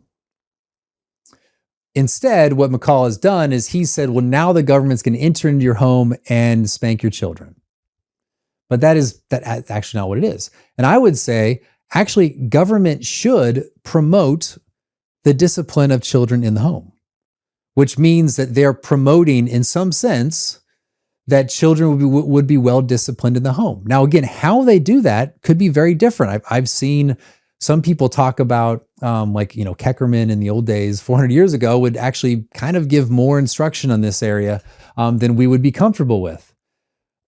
Instead, what McCall has done is he said, well, now the government's going to enter into your home and spank your children. But that's actually not what it is. And I would say, actually, government should promote the discipline of children in the home, which means that they're promoting, in some sense, that children would be well disciplined in the home. Now, again, how they do that could be very different. I've seen some people talk about, Keckerman in the old days, 400 years ago, would actually kind of give more instruction on this area than we would be comfortable with.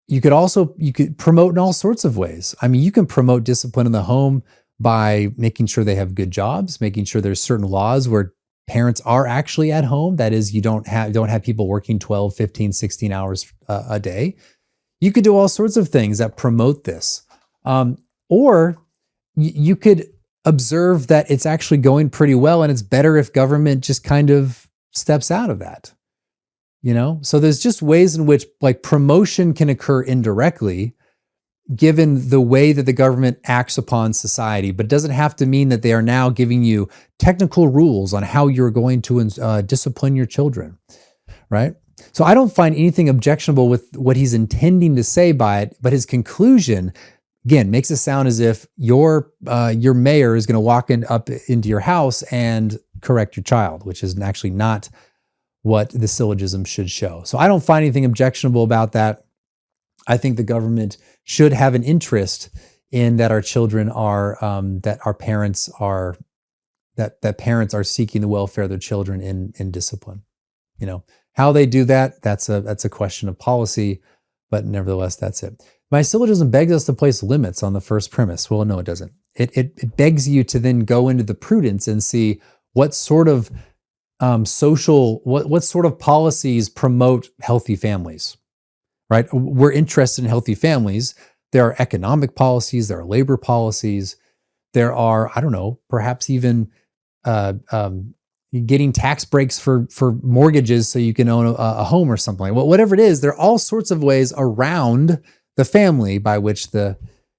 You could promote in all sorts of ways. You can promote discipline in the home by making sure they have good jobs, making sure there's certain laws where parents are actually at home. That is, you don't have people working 12, 15, 16 hours a day. You could do all sorts of things that promote this. Or you could observe that it's actually going pretty well and it's better if government just kind of steps out of that. So there's just ways in which promotion can occur indirectly given the way that the government acts upon society, but it doesn't have to mean that they are now giving you technical rules on how you're going to discipline your children, right? So I don't find anything objectionable with what he's intending to say by it, but his conclusion, again, makes it sound as if your mayor is going to walk up into your house and correct your child, which is actually not what the syllogism should show. So I don't find anything objectionable about that. I think the government should have an interest in that our children are, that our parents are that parents are seeking the welfare of their children in discipline. How they do that, that's a question of policy, but nevertheless, that's it. My syllogism begs us to place limits on the first premise. Well, no, it doesn't. It begs you to then go into the prudence and see what sort of what sort of policies promote healthy families, right? We're interested in healthy families. There are economic policies, there are labor policies, there are, I don't know, perhaps even getting tax breaks for mortgages so you can own a home or something. Well, whatever it is, there are all sorts of ways around the family by which the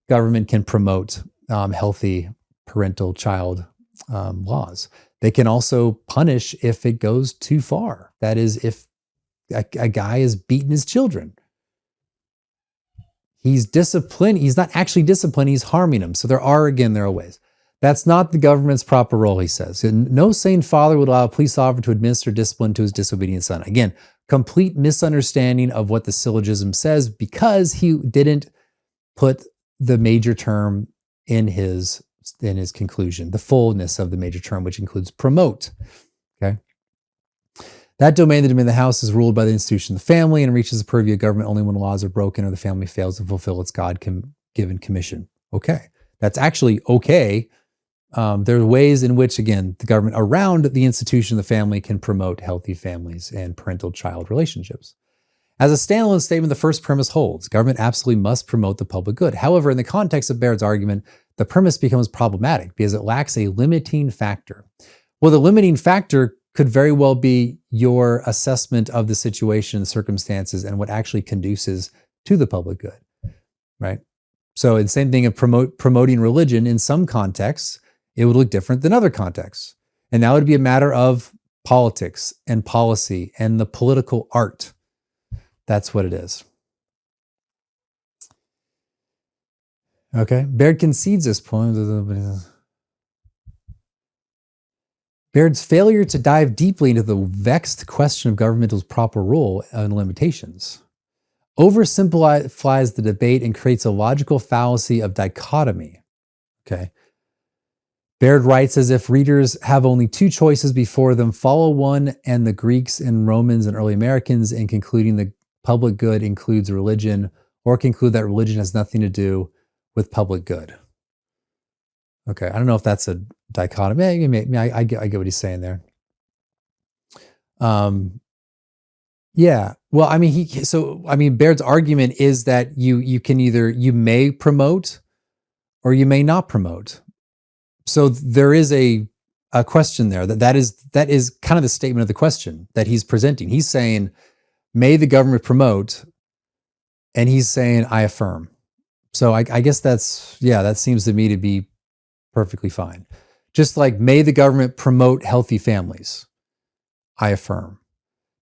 government can promote healthy parental child laws. They can also punish if it goes too far. That is, if a guy is beating his children. He's disciplined. He's not actually disciplined. He's harming them. So there are ways. That's not the government's proper role, he says. No sane father would allow a police officer to administer discipline to his disobedient son. Again, complete misunderstanding of what the syllogism says because he didn't put the major term in his conclusion, the fullness of the major term, which includes promote. Okay. That domain, the domain of the house, is ruled by the institution of the family and reaches the purview of government only when laws are broken or the family fails to fulfill its God-given commission. Okay. That's actually okay. There are ways in which, again, the government around the institution of the family can promote healthy families and parental-child relationships. As a standalone statement, the first premise holds. Government absolutely must promote the public good. However, in the context of Baird's argument, the premise becomes problematic because it lacks a limiting factor. Well, the limiting factor could very well be your assessment of the situation, the circumstances, and what actually conduces to the public good, right? So the same thing of promoting religion in some contexts, it would look different than other contexts. And that would be a matter of politics and policy and the political art. That's what it is. Okay, Baird concedes this point. Baird's failure to dive deeply into the vexed question of governmental's proper role and limitations oversimplifies the debate and creates a logical fallacy of dichotomy. Okay. Baird writes as if readers have only two choices before them, follow one and the Greeks and Romans and early Americans in concluding the public good includes religion, or conclude that religion has nothing to do with public good. Okay, I don't know if that's a dichotomy. I get what he's saying there. Yeah. Well, I mean, Baird's argument is that you may promote or you may not promote. So there is a question there that is kind of the statement of the question that he's presenting. He's saying, may the government promote, and he's saying, I affirm. So I guess that seems to me to be perfectly fine. Just like, may the government promote healthy families, I affirm.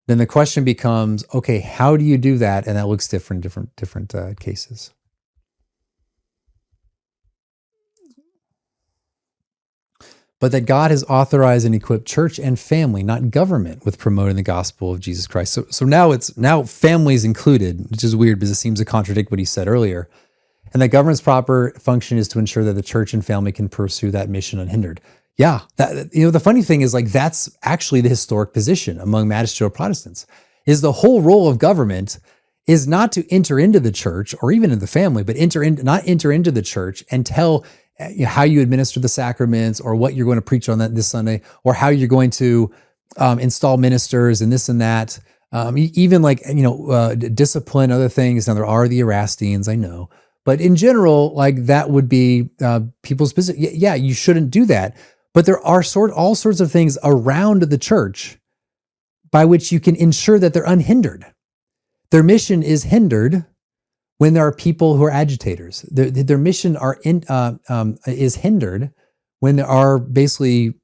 Then the question becomes, okay, how do you do that? And that looks different cases. But that God has authorized and equipped church and family, not government, with promoting the gospel of Jesus Christ. So now families included, which is weird because it seems to contradict what he said earlier. And that government's proper function is to ensure that the church and family can pursue that mission unhindered. Yeah, the funny thing is, like, that's actually the historic position among magisterial Protestants, is the whole role of government is not to enter into the church or even in the family, but not enter into the church and tell how you administer the sacraments or what you're going to preach on this Sunday or how you're going to install ministers and this and that. Even discipline, other things. Now there are the Erastians, I know. But in general, like, that would be people's business. Yeah, you shouldn't do that. But there are all sorts of things around the church by which you can ensure that they're unhindered. Their mission is hindered when there are people who are agitators. Their mission is hindered when there are basically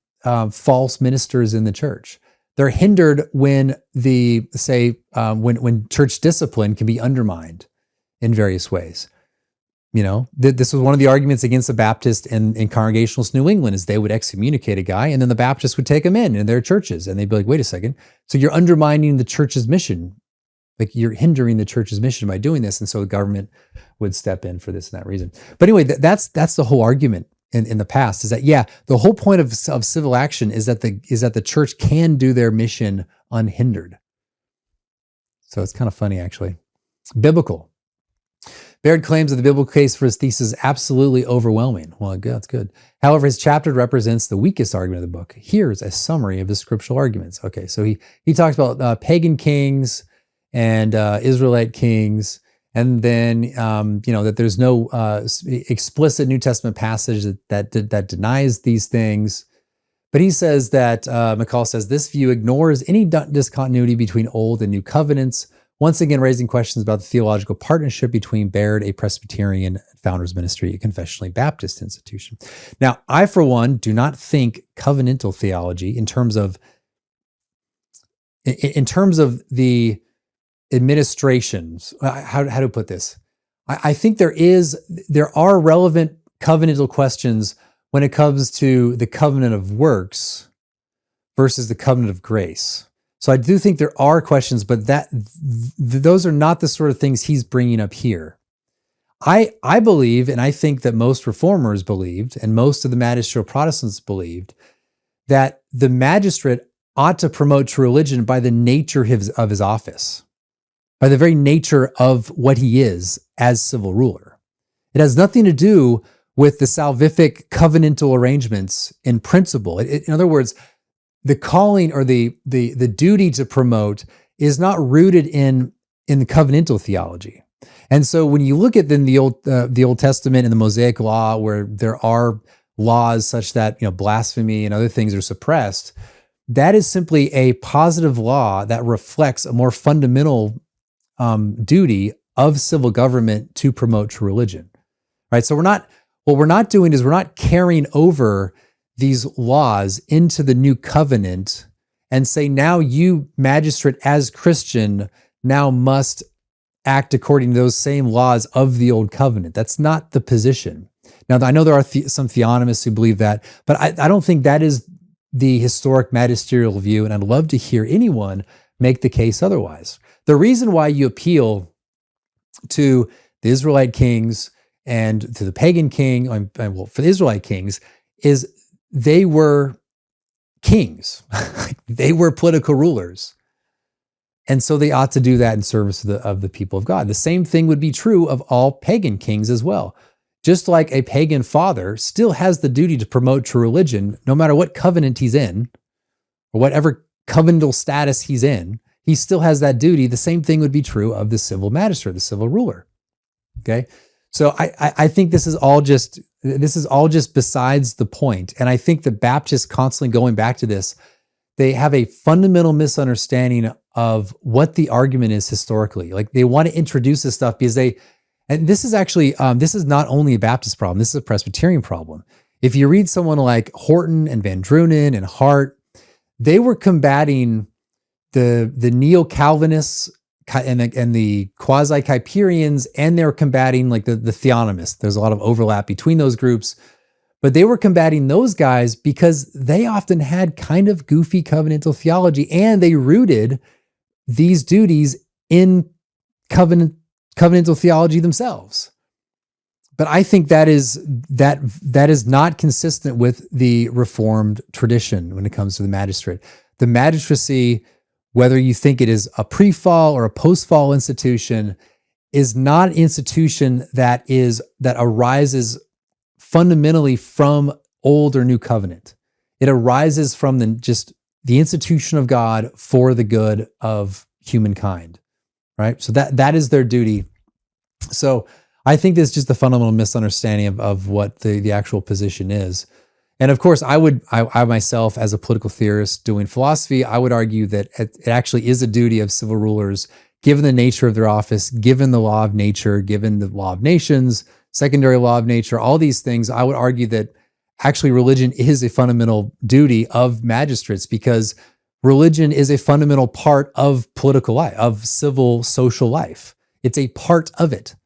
false ministers in the church. They're hindered when when church discipline can be undermined in various ways. This was one of the arguments against the Baptist in Congregationalist New England, is they would excommunicate a guy and then the Baptists would take him in their churches. And they'd be like, wait a second. So you're undermining the church's mission. Like, you're hindering the church's mission by doing this. And so the government would step in for this and that reason. But anyway, that's the whole argument in the past is that, yeah, the whole point of civil action is that the church can do their mission unhindered. So it's kind of funny, actually. Biblical. Baird claims that the biblical case for his thesis is absolutely overwhelming. Well, that's good. However, his chapter represents the weakest argument of the book. Here's a summary of his scriptural arguments. Okay, so he talks about pagan kings and Israelite kings, and then that there's no explicit New Testament passage that denies these things. But he says that McCall says this view ignores any discontinuity between old and new covenants, once again raising questions about the theological partnership between Baird, a Presbyterian founders ministry, a confessionally Baptist institution. Now, I, for one, do not think covenantal theology in terms of the administrations. How to put this? I think there are relevant covenantal questions when it comes to the covenant of works versus the covenant of grace. So I do think there are questions, but those are not the sort of things he's bringing up here. I believe, and I think that most reformers believed, and most of the magisterial Protestants believed, that the magistrate ought to promote true religion by the nature of his office, by the very nature of what he is as civil ruler. It has nothing to do with the salvific covenantal arrangements in principle. In other words, the calling or the duty to promote is not rooted in the covenantal theology. And so when you look at then the Old Testament and the Mosaic Law, where there are laws such that blasphemy and other things are suppressed, that is simply a positive law that reflects a more fundamental duty of civil government to promote true religion, right? So what we're not doing is we're not carrying over these laws into the new covenant and say, now you magistrate as Christian now must act according to those same laws of the old covenant. That's not the position. Now, I know there are some theonomists who believe that, but I don't think that is the historic magisterial view, and I'd love to hear anyone make the case otherwise. The reason why you appeal to the Israelite kings and to the pagan king, well, for the Israelite kings, is they were kings. They were political rulers. And so they ought to do that in service of the people of God. The same thing would be true of all pagan kings as well. Just like a pagan father still has the duty to promote true religion, no matter what covenant he's in, or whatever covenantal status he's in, he still has that duty. The same thing would be true of the civil magistrate, the civil ruler. Okay? So I think this is all just besides the point. And I think the Baptists constantly going back to this, they have a fundamental misunderstanding of what the argument is historically. Like they want to introduce this stuff because and this is actually, this is not only a Baptist problem, this is a Presbyterian problem. If you read someone like Horton and Van Drunen and Hart, they were combating the neo-Calvinists and the quasi-Kuyperians, and they were combating like the theonomists. There's a lot of overlap between those groups, but they were combating those guys because they often had kind of goofy covenantal theology, and they rooted these duties in covenantal theology themselves. But I think that is not consistent with the Reformed tradition when it comes to the magistrate. The magistracy, whether you think it is a pre-fall or a post-fall institution, is not an institution that arises fundamentally from old or new covenant. It arises from the institution of God for the good of humankind, right? So that is their duty. So I think there's just a fundamental misunderstanding of what the actual position is. And of course, I myself, as a political theorist doing philosophy, I would argue that it actually is a duty of civil rulers, given the nature of their office, given the law of nature, given the law of nations, secondary law of nature, all these things. I would argue that actually religion is a fundamental duty of magistrates, because religion is a fundamental part of political life, of civil social life. It's a part of it.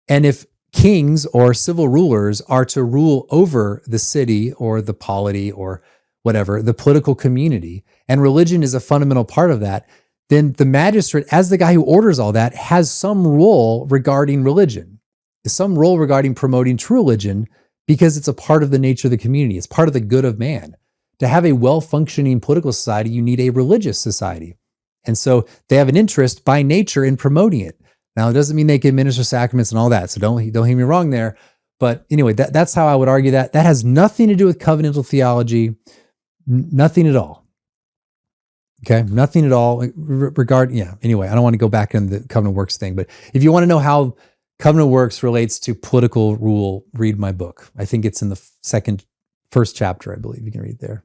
And if kings or civil rulers are to rule over the city or the polity or whatever, the political community, and religion is a fundamental part of that, then the magistrate, as the guy who orders all that, has some role regarding religion, some role regarding promoting true religion, because it's a part of the nature of the community. It's part of the good of man. To have a well-functioning political society, you need a religious society. And so they have an interest by nature in promoting it. Now, it doesn't mean they can administer sacraments and all that, so don't hear me wrong there. But anyway, that's how I would argue that. That has nothing to do with covenantal theology, nothing at all. Okay, nothing at all. Anyway, I don't want to go back into the covenant works thing, but if you want to know how covenant works relates to political rule, read my book. I think it's in the first chapter, I believe. You can read there.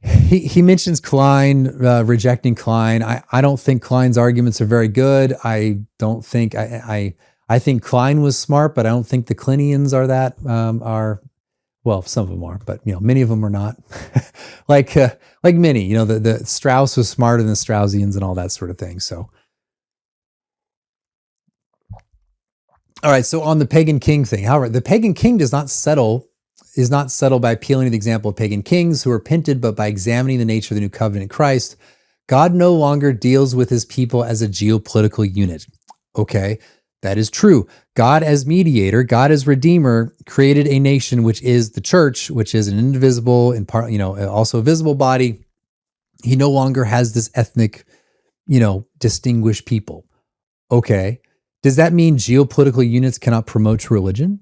He mentions Klein, rejecting Klein. I don't think Klein's arguments are very good. I don't think, I think Klein was smart, but I don't think the Kleinians are that, well, some of them are, but many of them are not. like many, the Strauss was smarter than the Straussians and all that sort of thing. So, all right. So on the pagan king thing, however, the pagan king is not settled by appealing to the example of pagan kings who are repented, but by examining the nature of the new covenant in Christ. God no longer deals with his people as a geopolitical unit. Okay, that is true. God as mediator, God as redeemer, created a nation which is the church, which is an indivisible and also a visible body. He no longer has this ethnic, distinguished people. Okay, does that mean geopolitical units cannot promote true religion?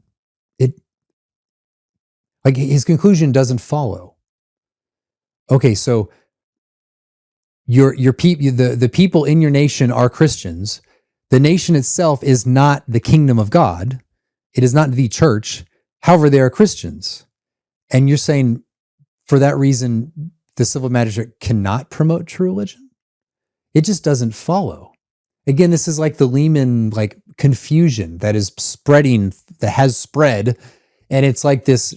His conclusion doesn't follow. Okay, so the people in your nation are Christians. The nation itself is not the kingdom of God. It is not the church. However, they are Christians. And you're saying for that reason, the civil magistrate cannot promote true religion? It just doesn't follow. Again, this is like the Lehman confusion that is spreading, that has spread. And it's like this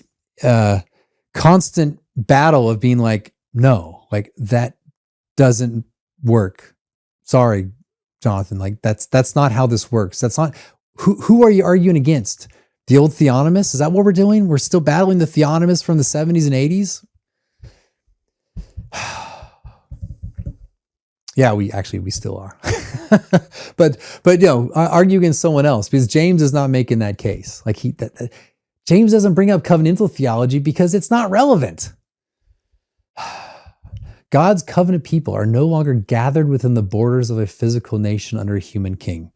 constant battle of being no, that doesn't work. Sorry, Jonathan, that's not how this works. That's not, who are you arguing against? The old theonomists? Is that what we're doing? We're still battling the theonomists from the 70s and 80s? Yeah, we still are. but argue against someone else, because James is not making that case. James doesn't bring up covenantal theology because it's not relevant. God's covenant people are no longer gathered within the borders of a physical nation under a human king.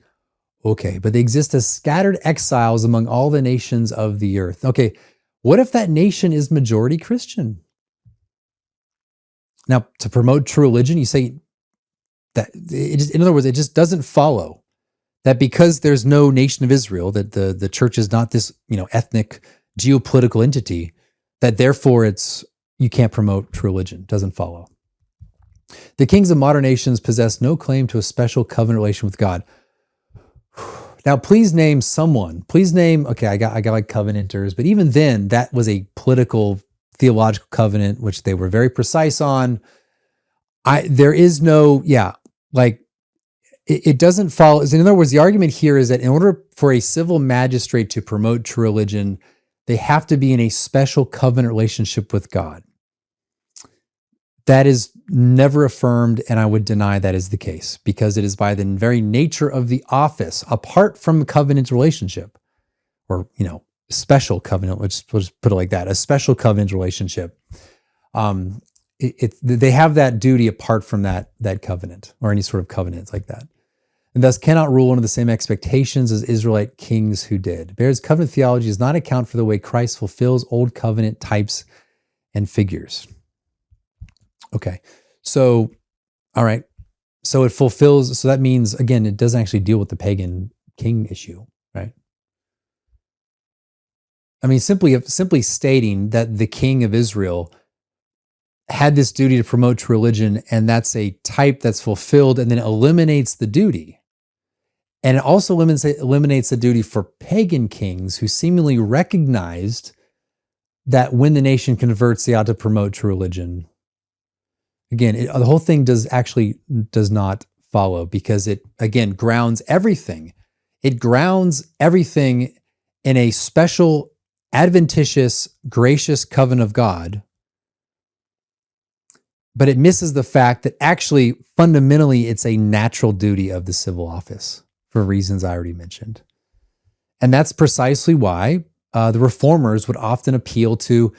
Okay, but they exist as scattered exiles among all the nations of the earth. Okay, what if that nation is majority Christian? Now, to promote true religion, you say that, in other words, it just doesn't follow that because there's no nation of Israel, that the church is not this, ethnic geopolitical entity, that therefore you can't promote true religion. Doesn't follow. The kings of modern nations possess no claim to a special covenant relation with God. Now, please name someone. Okay, I got covenanters, but even then, that was a political, theological covenant, which they were very precise on. There is no, it doesn't follow. In other words, the argument here is that in order for a civil magistrate to promote true religion, they have to be in a special covenant relationship with God. That is never affirmed, and I would deny that is the case, because it is by the very nature of the office, apart from covenant relationship, or special covenant. Let's put it like that: a special covenant relationship. They have that duty apart from that covenant, or any sort of covenant like that, and thus cannot rule under the same expectations as Israelite kings who did. Baird's covenant theology does not account for the way Christ fulfills old covenant types and figures. Okay, so, all right, so it fulfills, so that means, again, it doesn't actually deal with the pagan king issue, right? I mean, simply stating that the king of Israel had this duty to promote true religion, and that's a type that's fulfilled, and then eliminates the duty. And it also eliminates the duty for pagan kings who seemingly recognized that when the nation converts, they ought to promote true religion. Again, the whole thing does not follow, because it, again, grounds everything. It grounds everything in a special, adventitious, gracious covenant of God. But it misses the fact that actually, fundamentally, it's a natural duty of the civil office for reasons I already mentioned. And that's precisely why the reformers would often appeal to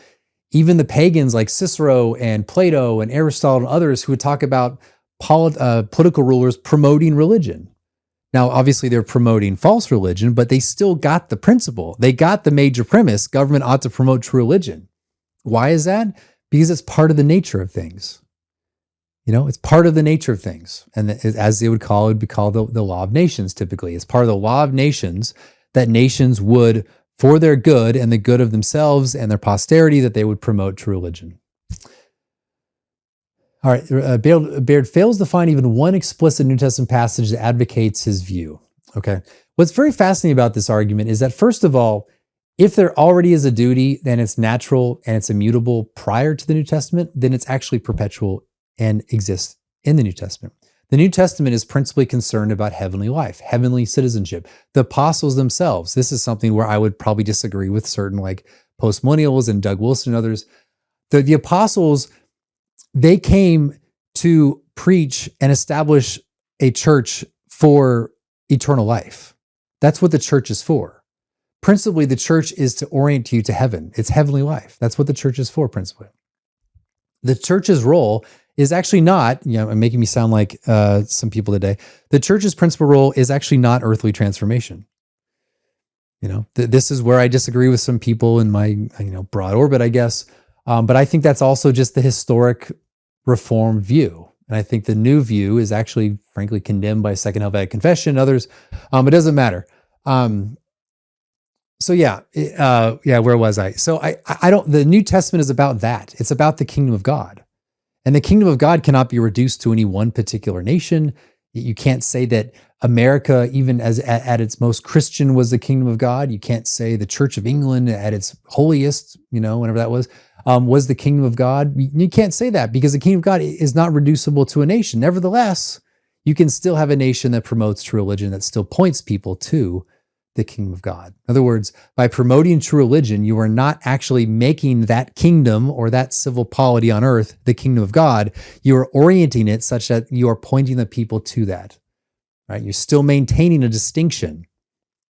even the pagans like Cicero and Plato and Aristotle and others who would talk about political rulers promoting religion. Now, obviously, they're promoting false religion, but they still got the principle. They got the major premise: government ought to promote true religion. Why is that? Because it's part of the nature of things. It's part of the nature of things. And as they would call it, would be called the law of nations typically. It's part of the law of nations that nations would, for their good and the good of themselves and their posterity, that they would promote true religion. All right, Baird fails to find even one explicit New Testament passage that advocates his view. Okay, what's very fascinating about this argument is that, first of all, if there already is a duty, then it's natural and it's immutable prior to the New Testament, then it's actually perpetual and exists in the New Testament. The New Testament is principally concerned about heavenly life, heavenly citizenship. The apostles themselves, this is something where I would probably disagree with certain like postmillennials and Doug Wilson and others. The apostles, they came to preach and establish a church for eternal life. That's what the church is for. Principally, the church is to orient you to heaven. It's heavenly life. That's what the church is for, principally. The church's role is actually not, I'm making me sound like some people today. The church's principal role is actually not earthly transformation. This is where I disagree with some people in my, broad orbit, I guess. But I think that's also just the historic Reformed view. And I think the new view is actually, frankly, condemned by Second Helvetic Confession and others. It doesn't matter. Where was I? So I don't, the New Testament is about that. It's about the kingdom of God. And the kingdom of God cannot be reduced to any one particular nation. You can't say that America, even as at its most Christian, was the kingdom of God. You can't say the Church of England at its holiest, whenever that was the kingdom of God. You can't say that because the kingdom of God is not reducible to a nation. Nevertheless, you can still have a nation that promotes true religion, that still points people to the kingdom of God. In other words, by promoting true religion, you are not actually making that kingdom or that civil polity on earth the kingdom of God. You are orienting it such that you are pointing the people to that. Right? You're still maintaining a distinction.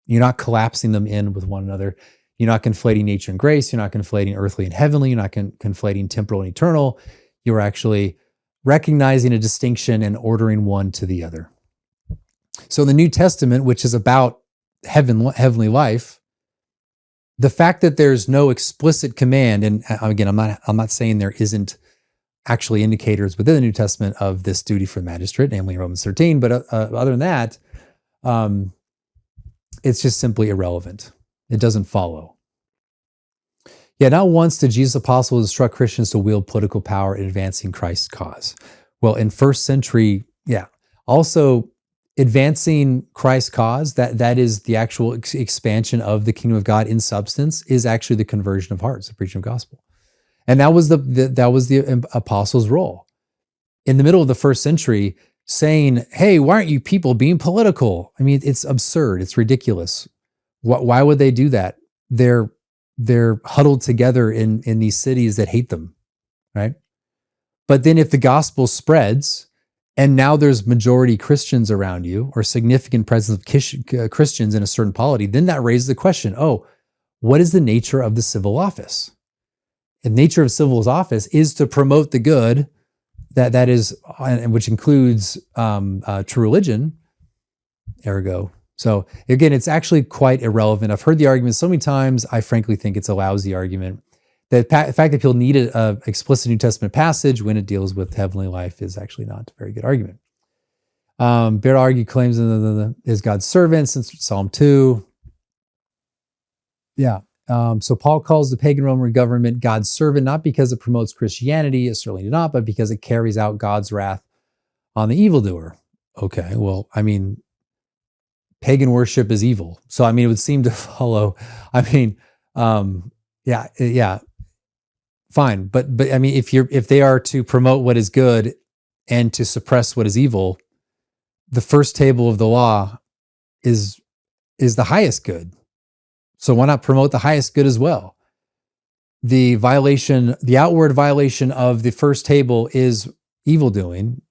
You're not collapsing them in with one another. You're not conflating nature and grace. You're not conflating earthly and heavenly. You're not conflating temporal and eternal. You're actually recognizing a distinction and ordering one to the other. So the New Testament, which is about heavenly life, the fact that there's no explicit command, and again, I'm not saying there isn't actually indicators within the New Testament of this duty for the magistrate, namely Romans 13, but other than that, it's just simply irrelevant. It doesn't follow. Yeah, not once did Jesus' apostles instruct Christians to wield political power in advancing Christ's cause. Well, in first century, also advancing Christ's cause, that is the actual expansion of the kingdom of God in substance, is actually the conversion of hearts, the preaching of gospel. And that was the apostles' role. In the middle of the first century, saying, hey, why aren't you people being political? I mean, it's absurd. It's ridiculous. Why would they do that? They're huddled together in these cities that hate them, right? But then if the gospel spreads, and now there's majority Christians around you, or significant presence of Christians in a certain polity, then that raises the question, what is the nature of the civil office? The nature of civil office is to promote the good, that is, which includes true religion, ergo. So again, it's actually quite irrelevant. I've heard the argument so many times, I frankly think it's a lousy argument. The fact that people need an explicit New Testament passage when it deals with heavenly life is actually not a very good argument. Baird argued claims is God's servant since Psalm 2. So Paul calls the pagan Roman government God's servant, not because it promotes Christianity, it certainly not, but because it carries out God's wrath on the evildoer. Okay, well, I mean, pagan worship is evil. So, I mean, it would seem to follow, fine. But I mean, if they are to promote what is good and to suppress what is evil, the first table of the law is the highest good. So why not promote the highest good as well? The outward violation of the first table is evil doing.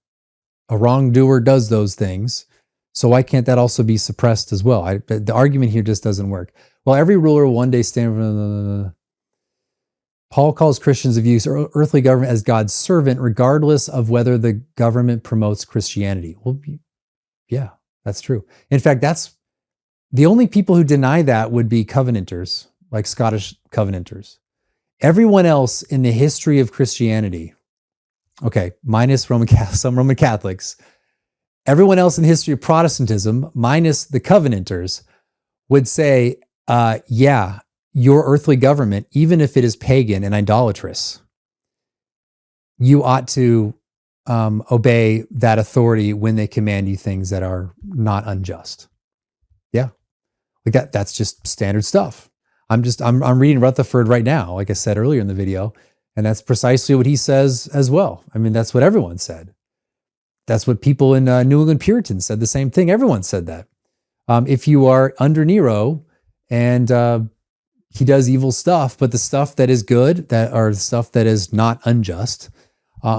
A wrongdoer does those things. So why can't that also be suppressed as well? The argument here just doesn't work. Well, every ruler will one day stand. Paul calls Christians to view earthly government as God's servant, regardless of whether the government promotes Christianity. Well, yeah, that's true. In fact, that's the only people who deny that would be Covenanters, like Scottish Covenanters. Everyone else in the history of Christianity, okay, minus some Roman Catholics, everyone else in the history of Protestantism, minus the Covenanters, would say, yeah, your earthly government, even if it is pagan and idolatrous, you ought to obey that authority when they command you things that are not unjust. Yeah, like that. That's just standard stuff. I'm reading Rutherford right now, like I said earlier in the video, and that's precisely what he says as well. I mean, that's what everyone said. That's what people in New England Puritans said. The same thing. Everyone said that. If you are under Nero and he does evil stuff, but the stuff that is good, that are the stuff that is not unjust,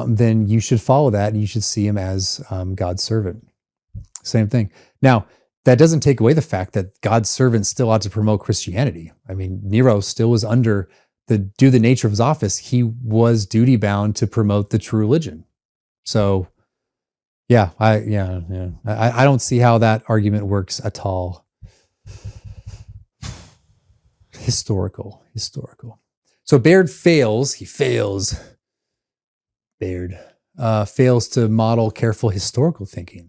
then you should follow that and you should see him as God's servant. Same thing. Now, that doesn't take away the fact that God's servant still ought to promote Christianity. I mean, Nero still was due to the nature of his office, he was duty bound to promote the true religion. So, yeah, I don't see how that argument works at all. Historical. So Baird fails. Baird fails to model careful historical thinking.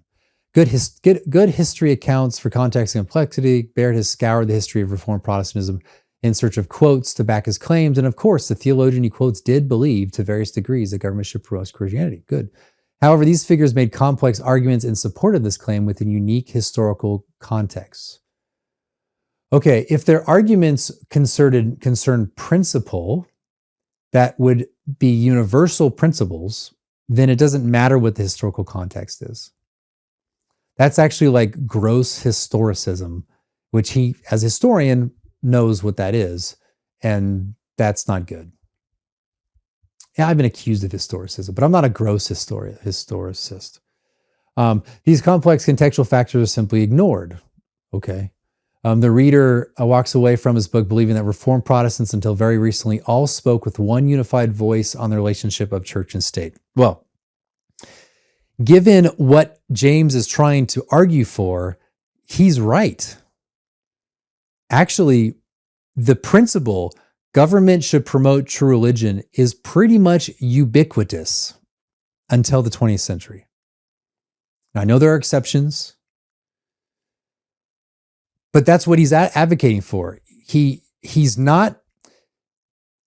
Good history accounts for context and complexity. Baird has scoured the history of Reformed Protestantism in search of quotes to back his claims. And of course, the theologian he quotes did believe to various degrees that government should promote Christianity. Good. However, these figures made complex arguments in support of this claim within unique historical contexts. Okay, if their arguments concern principle that would be universal principles, then it doesn't matter what the historical context is. That's actually like gross historicism, which he, as a historian, knows what that is, and that's not good. Yeah, I've been accused of historicism, but I'm not a gross historicist. These complex contextual factors are simply ignored. Okay. The reader walks away from his book believing that Reformed Protestants until very recently all spoke with one unified voice on the relationship of church and state. Well, given what James is trying to argue for, he's right. Actually, the principle government should promote true religion is pretty much ubiquitous until the 20th century. Now, I know there are exceptions, but that's what he's advocating for. He's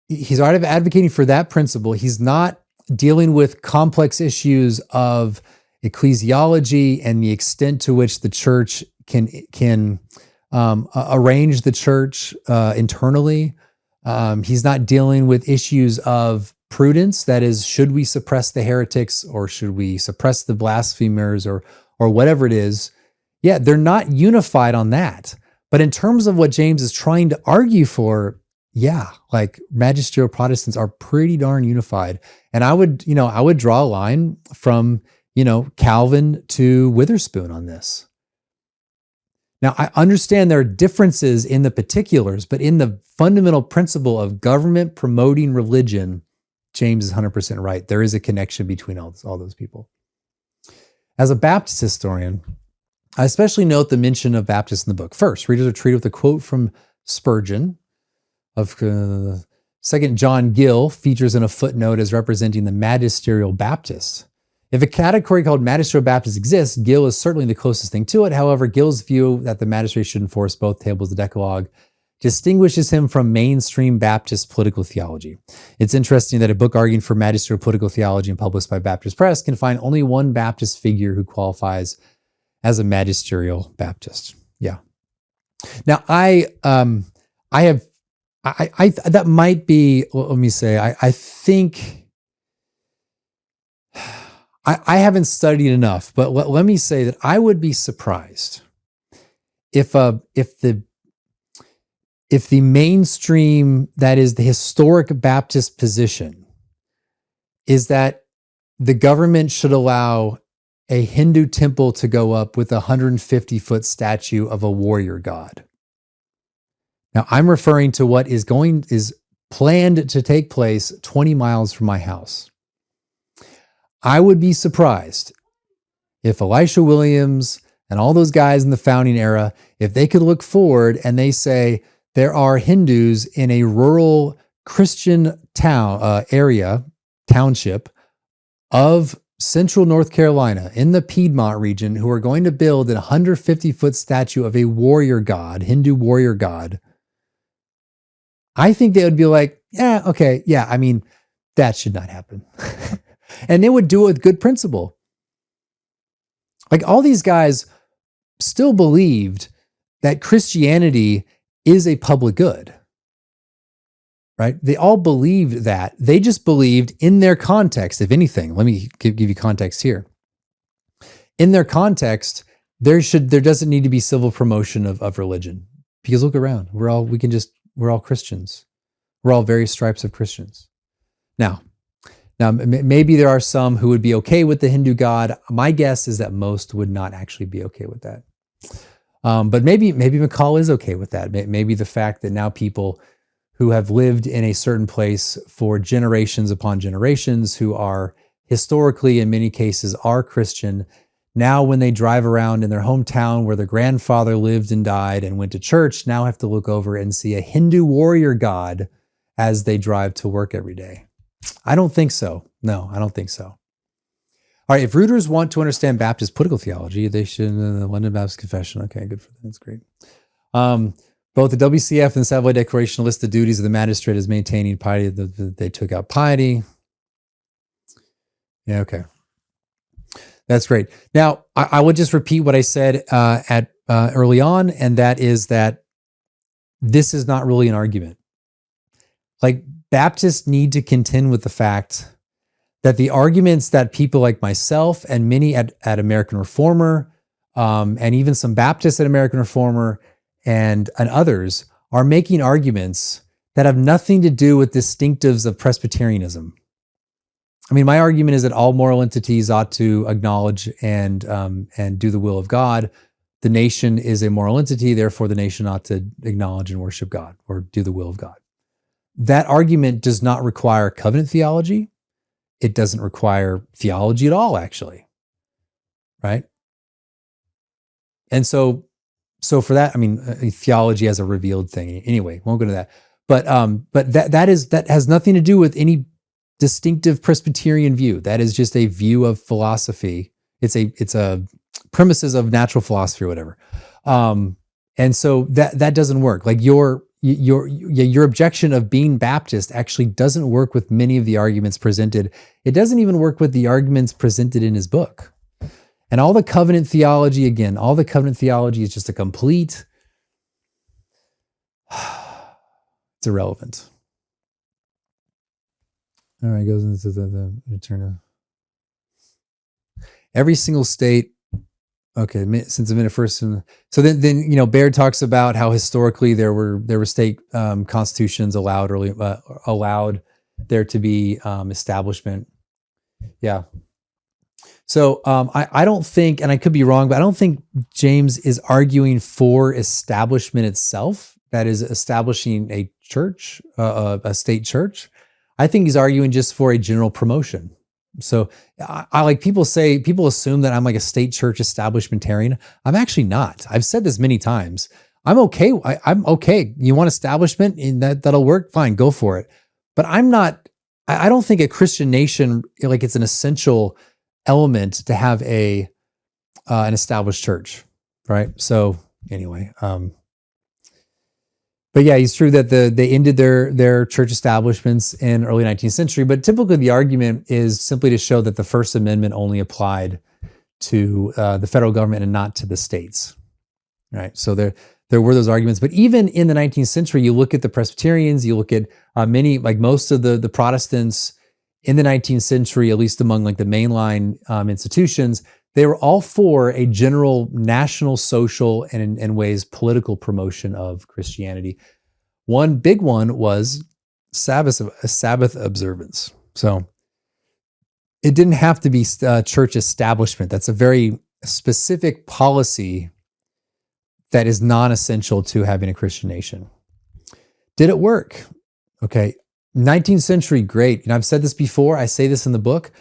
advocating for that principle. He's not dealing with complex issues of ecclesiology and the extent to which the church can arrange the church internally. He's not dealing with issues of prudence. That is, should we suppress the heretics or should we suppress the blasphemers or whatever it is? Yeah, they're not unified on that. But in terms of what James is trying to argue for, yeah, like magisterial Protestants are pretty darn unified. And I would draw a line from, Calvin to Witherspoon on this. Now, I understand there are differences in the particulars, but in the fundamental principle of government promoting religion, James is 100% right. There is a connection between all those people. As a Baptist historian, I especially note the mention of Baptists in the book. First, readers are treated with a quote from Spurgeon. Second, John Gill features in a footnote as representing the magisterial Baptists. If a category called magisterial Baptist exists, Gill is certainly the closest thing to it. However, Gill's view that the magistrate should enforce both tables of the Decalogue distinguishes him from mainstream Baptist political theology. It's interesting that a book arguing for magisterial political theology and published by Baptist Press can find only one Baptist figure who qualifies as a magisterial Baptist. Yeah. Now, that might be, let me say, I think, I haven't studied enough, but let me say that I would be surprised if the mainstream, that is the historic Baptist position, is that the government should allow a Hindu temple to go up with a 150-foot statue of a warrior god. Now, I'm referring to what is planned to take place 20 miles from my house. I would be surprised if Elisha Williams and all those guys in the founding era, if they could look forward and they say there are Hindus in a rural Christian township of central North Carolina in the Piedmont region who are going to build a 150-foot statue of a warrior god, Hindu warrior god. I think they would be like, yeah, okay, yeah, I mean, that should not happen. And they would do it with good principle. Like all these guys still believed that Christianity is a public good, right? They all believed that. They just believed in their context, if anything. Let me give you context here. In their context, there doesn't need to be civil promotion of religion. Because look around, we're all Christians. We're all various stripes of Christians. Now, maybe there are some who would be okay with the Hindu god. My guess is that most would not actually be okay with that. But maybe McCall is okay with that. Maybe the fact that now people who have lived in a certain place for generations upon generations, who are historically, in many cases, are Christian, now when they drive around in their hometown where their grandfather lived and died and went to church, now have to look over and see a Hindu warrior god as they drive to work every day. I don't think so. No, I don't think so. All right, if rooters want to understand Baptist political theology, they should the London Baptist Confession. Okay, good for them. That's great. Both the WCF and the Savoy Declaration list the duties of the magistrate as maintaining piety. They took out piety. Yeah, okay. That's great. Now, I will just repeat what I said early on, and that is that this is not really an argument. Like, Baptists need to contend with the fact that the arguments that people like myself and many at American Reformer, and even some Baptists at American Reformer and others are making arguments that have nothing to do with distinctives of Presbyterianism. I mean, my argument is that all moral entities ought to acknowledge and do the will of God. The nation is a moral entity, therefore the nation ought to acknowledge and worship God or do the will of God. That argument does not require covenant theology. It doesn't require theology at all, actually, right? And so for that, I mean, theology as a revealed thing. Anyway, won't go to that. But that has nothing to do with any distinctive Presbyterian view. That is just a view of philosophy. It's a premises of natural philosophy or whatever. And so that doesn't work. Like your objection of being Baptist actually doesn't work with many of the arguments presented. It doesn't even work with the arguments presented in his book. And all the covenant theology, again, all the covenant theology is just a complete, it's irrelevant. All right, goes into the return of every single state. Okay, since a minute first. So then Baird talks about how historically there were state constitutions allowed there to be establishment. Yeah. So I don't think, and I could be wrong, but I don't think James is arguing for establishment itself. That is establishing a church, a state church. I think he's arguing just for a general promotion. So I like people assume that I'm like a state church establishmentarian. I'm actually not. I've said this many times. I'm okay. I'm okay. You want establishment and that'll work? Fine, go for it. But I'm not, I don't think a Christian nation, like it's an essential element to have an established church. Right. So anyway, but yeah, it's true that they ended their church establishments in early 19th century. But typically the argument is simply to show that the First Amendment only applied to the federal government and not to the states. Right. So there were those arguments. But even in the 19th century, you look at the Presbyterians, you look at most of the Protestants in the 19th century, at least among like the mainline institutions, they were all for a general national, social, and in ways political promotion of Christianity. One big one was Sabbath observance. So it didn't have to be church establishment. That's a very specific policy that is non-essential to having a Christian nation. Did it work? Okay. 19th century, great. I've said this before. I say this in the book.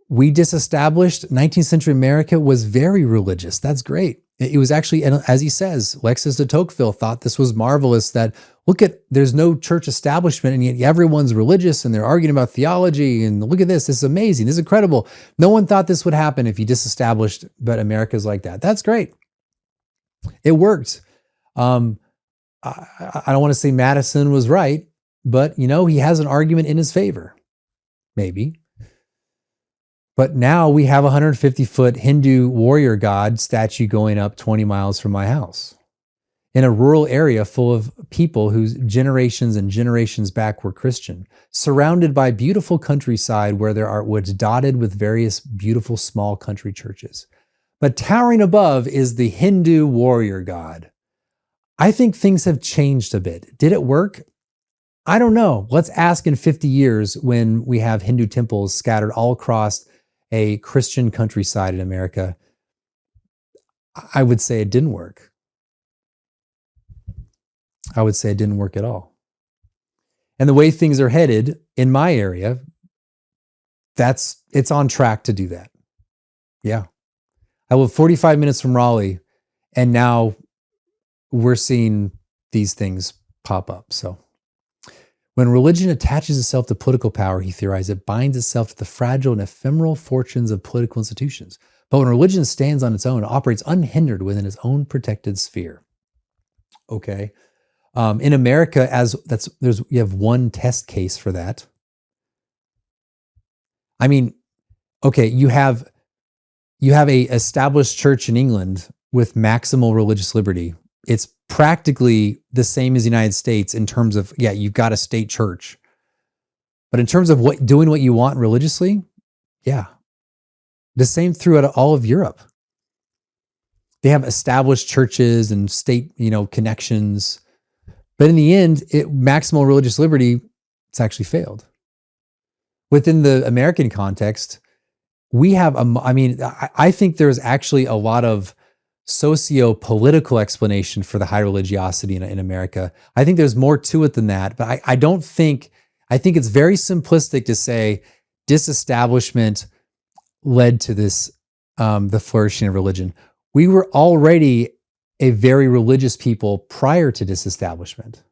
We disestablished 19th century America was very religious. That's great. It was actually, and as he says, Alexis de Tocqueville thought this was marvelous, that look at, there's no church establishment and yet everyone's religious and they're arguing about theology, and look at this is amazing, this is incredible. No one thought this would happen if you disestablished, but America's like that. That's great. It worked. I don't want to say Madison was right, but he has an argument in his favor, maybe. But now we have a 150-foot Hindu warrior god statue going up 20 miles from my house in a rural area full of people whose generations and generations back were Christian, surrounded by beautiful countryside where there are woods dotted with various beautiful small country churches. But towering above is the Hindu warrior god. I think things have changed a bit. Did it work? I don't know. Let's ask in 50 years when we have Hindu temples scattered all across a Christian countryside in America. I would say it didn't work. I would say it didn't work at all. And the way things are headed in my area, it's on track to do that. Yeah. I live 45 minutes from Raleigh, and now we're seeing these things pop up. So when religion attaches itself to political power, he theorized, it binds itself to the fragile and ephemeral fortunes of political institutions. But when religion stands on its own, it operates unhindered within its own protected sphere. Okay. In America, you have one test case for that. I mean, okay, you have a established church in England with maximal religious liberty. It's practically the same as the United States in terms of, you've got a state church. But in terms of doing what you want religiously, the same throughout all of Europe. They have established churches and state, connections. But in the end, maximal religious liberty, it's actually failed. Within the American context, we have, I think there's actually a lot of socio-political explanation for the high religiosity in America. I think there's more to it than that, but I think it's very simplistic to say disestablishment led to this, the flourishing of religion. We were already a very religious people prior to disestablishment.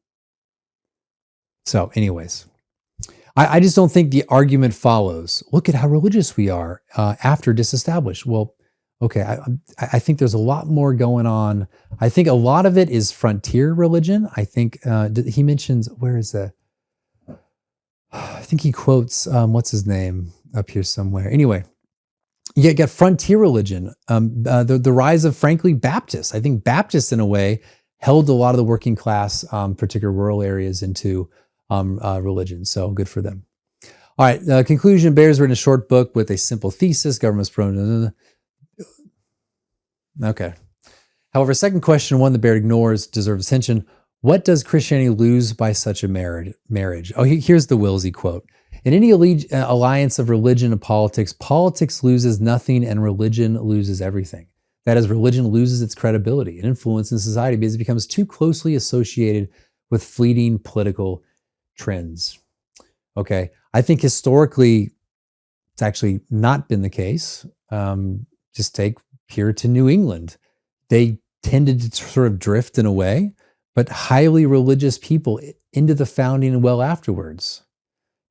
So anyways, I just don't think the argument follows. Look at how religious we are after disestablished. Well, okay, I think there's a lot more going on. I think a lot of it is frontier religion. I think he mentions, where is that? I think he quotes, what's his name up here somewhere. Anyway, you get frontier religion, the rise of, frankly, Baptists. I think Baptists, in a way, held a lot of the working class, particular rural areas into religion. So good for them. All right, conclusion. Baird's written a short book with a simple thesis. Government's pro. Okay. However, second question, one that Baird ignores, deserves attention. What does Christianity lose by such a marriage? Oh, here's the Wilsey quote. In any alliance of religion and politics, politics loses nothing and religion loses everything. That is, religion loses its credibility and influence in society because it becomes too closely associated with fleeting political trends. Okay. I think historically, it's actually not been the case. Just take Puritan New England. They tended to sort of drift in a way, but highly religious people into the founding and well afterwards.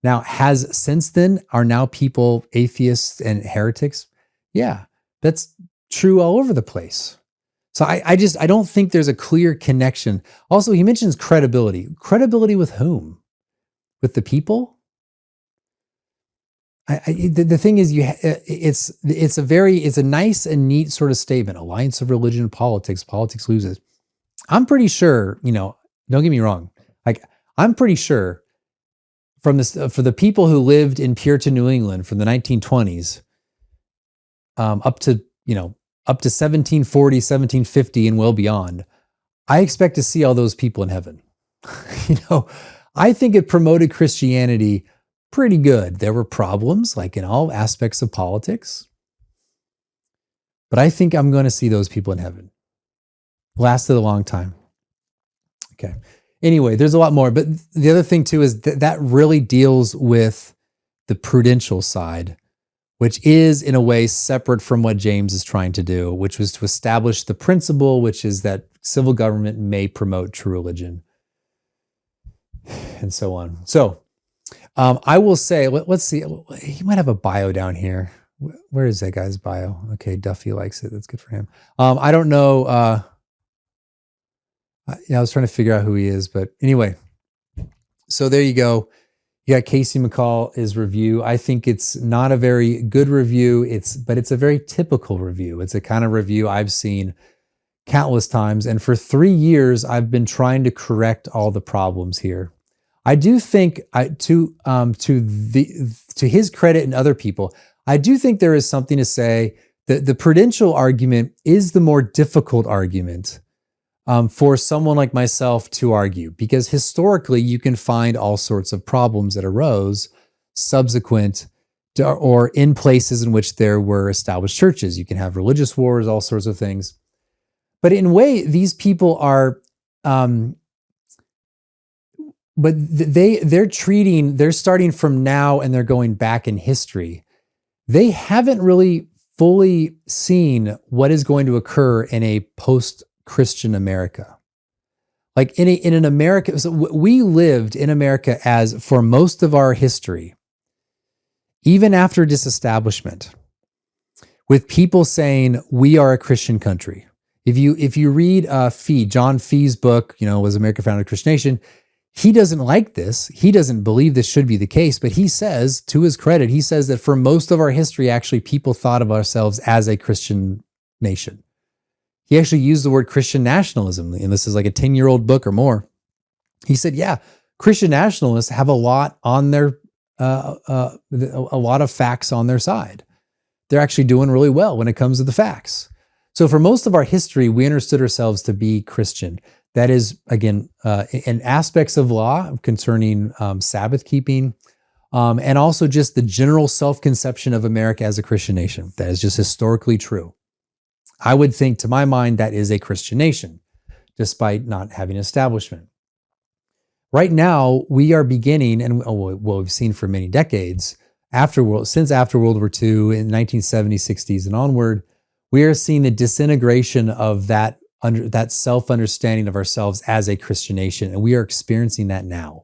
Now, since then, are now people atheists and heretics? Yeah, that's true all over the place. So I don't think there's a clear connection. Also, he mentions credibility. Credibility with whom? With the people? The thing is, it's a nice and neat sort of statement. Alliance of religion and politics. Politics loses. I'm pretty sure, don't get me wrong. I'm pretty sure for the people who lived in Puritan New England from the 1920s up to 1740, 1750 and well beyond, I expect to see all those people in heaven. I think it promoted Christianity pretty good. There were problems, like in all aspects of politics. But I think I'm going to see those people in heaven. Lasted a long time. Okay. Anyway, there's a lot more. But the other thing too is that really deals with the prudential side, which is in a way separate from what James is trying to do, which was to establish the principle, which is that civil government may promote true religion and so on. So I will say, let's see, he might have a bio down here. Where is that guy's bio? Okay, Duffy likes it. That's good for him. I don't know. I was trying to figure out who he is, but anyway. So there you go. You got Casey McCall's review. I think it's not a very good review. But it's a very typical review. It's a kind of review I've seen countless times. And for 3 years, I've been trying to correct all the problems here. I do think, to his credit and other people, I do think there is something to say that the prudential argument is the more difficult argument for someone like myself to argue, because historically you can find all sorts of problems that arose subsequent to, or in places in which there were established churches. You can have religious wars, all sorts of things. But in a way, these people are, but they're starting from now and they're going back in history. They haven't really fully seen what is going to occur in a post-Christian America. Like in an America, so we lived in America as for most of our history, even after disestablishment, with people saying we are a Christian country. If you read John Fee's book, Was America Founded a Christian Nation? He doesn't like this. He doesn't believe this should be the case, but he says, to his credit, he says that for most of our history, actually, people thought of ourselves as a Christian nation. He actually used the word Christian nationalism, and this is like a 10-year-old book or more. He said, yeah, Christian nationalists have a lot on their, a lot of facts on their side. They're actually doing really well when it comes to the facts. So for most of our history, we understood ourselves to be Christian. That is, again, in aspects of law concerning Sabbath keeping, and also just the general self-conception of America as a Christian nation. That is just historically true. I would think, to my mind, that is a Christian nation, despite not having establishment. Right now, we are beginning, and we've seen for many decades, since after World War II, in 1970s, 60s, and onward, we are seeing the disintegration of that self-understanding of ourselves as a Christian nation, and we are experiencing that now.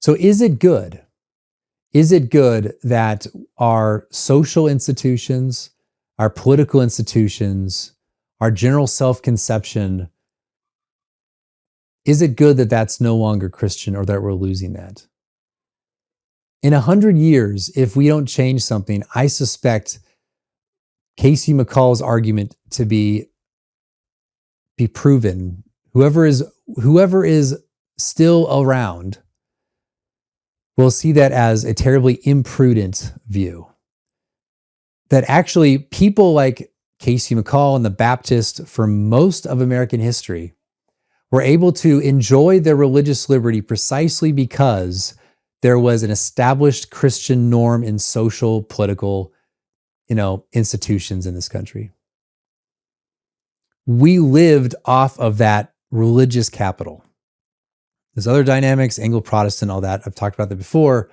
So is it good? Is it good that our social institutions, our political institutions, our general self-conception, is it good that that's no longer Christian, or that we're losing that? In 100 years, if we don't change something, I suspect Casey McCall's argument to be proven. Whoever is still around will see that as a terribly imprudent view. That actually people like Casey McCall and the Baptists for most of American history were able to enjoy their religious liberty precisely because there was an established Christian norm in social, political, institutions in this country. We lived off of that religious capital. There's other dynamics, Anglo-Protestant, all that. I've talked about that before,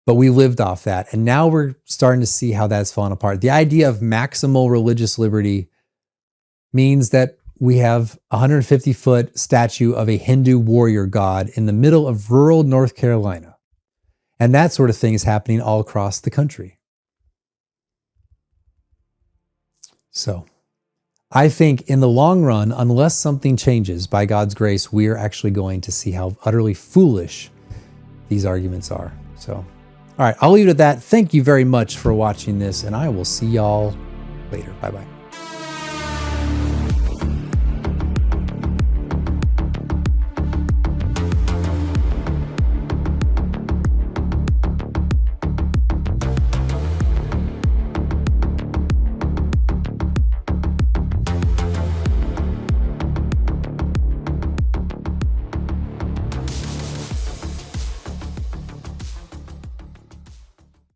but we lived off that. And now we're starting to see how that's fallen apart. The idea of maximal religious liberty means that we have a 150-foot statue of a Hindu warrior god in the middle of rural North Carolina. And that sort of thing is happening all across the country. So I think in the long run, unless something changes by God's grace, we are actually going to see how utterly foolish these arguments are. So, all right, I'll leave it at that. Thank you very much for watching this, and I will see y'all later. Bye-bye.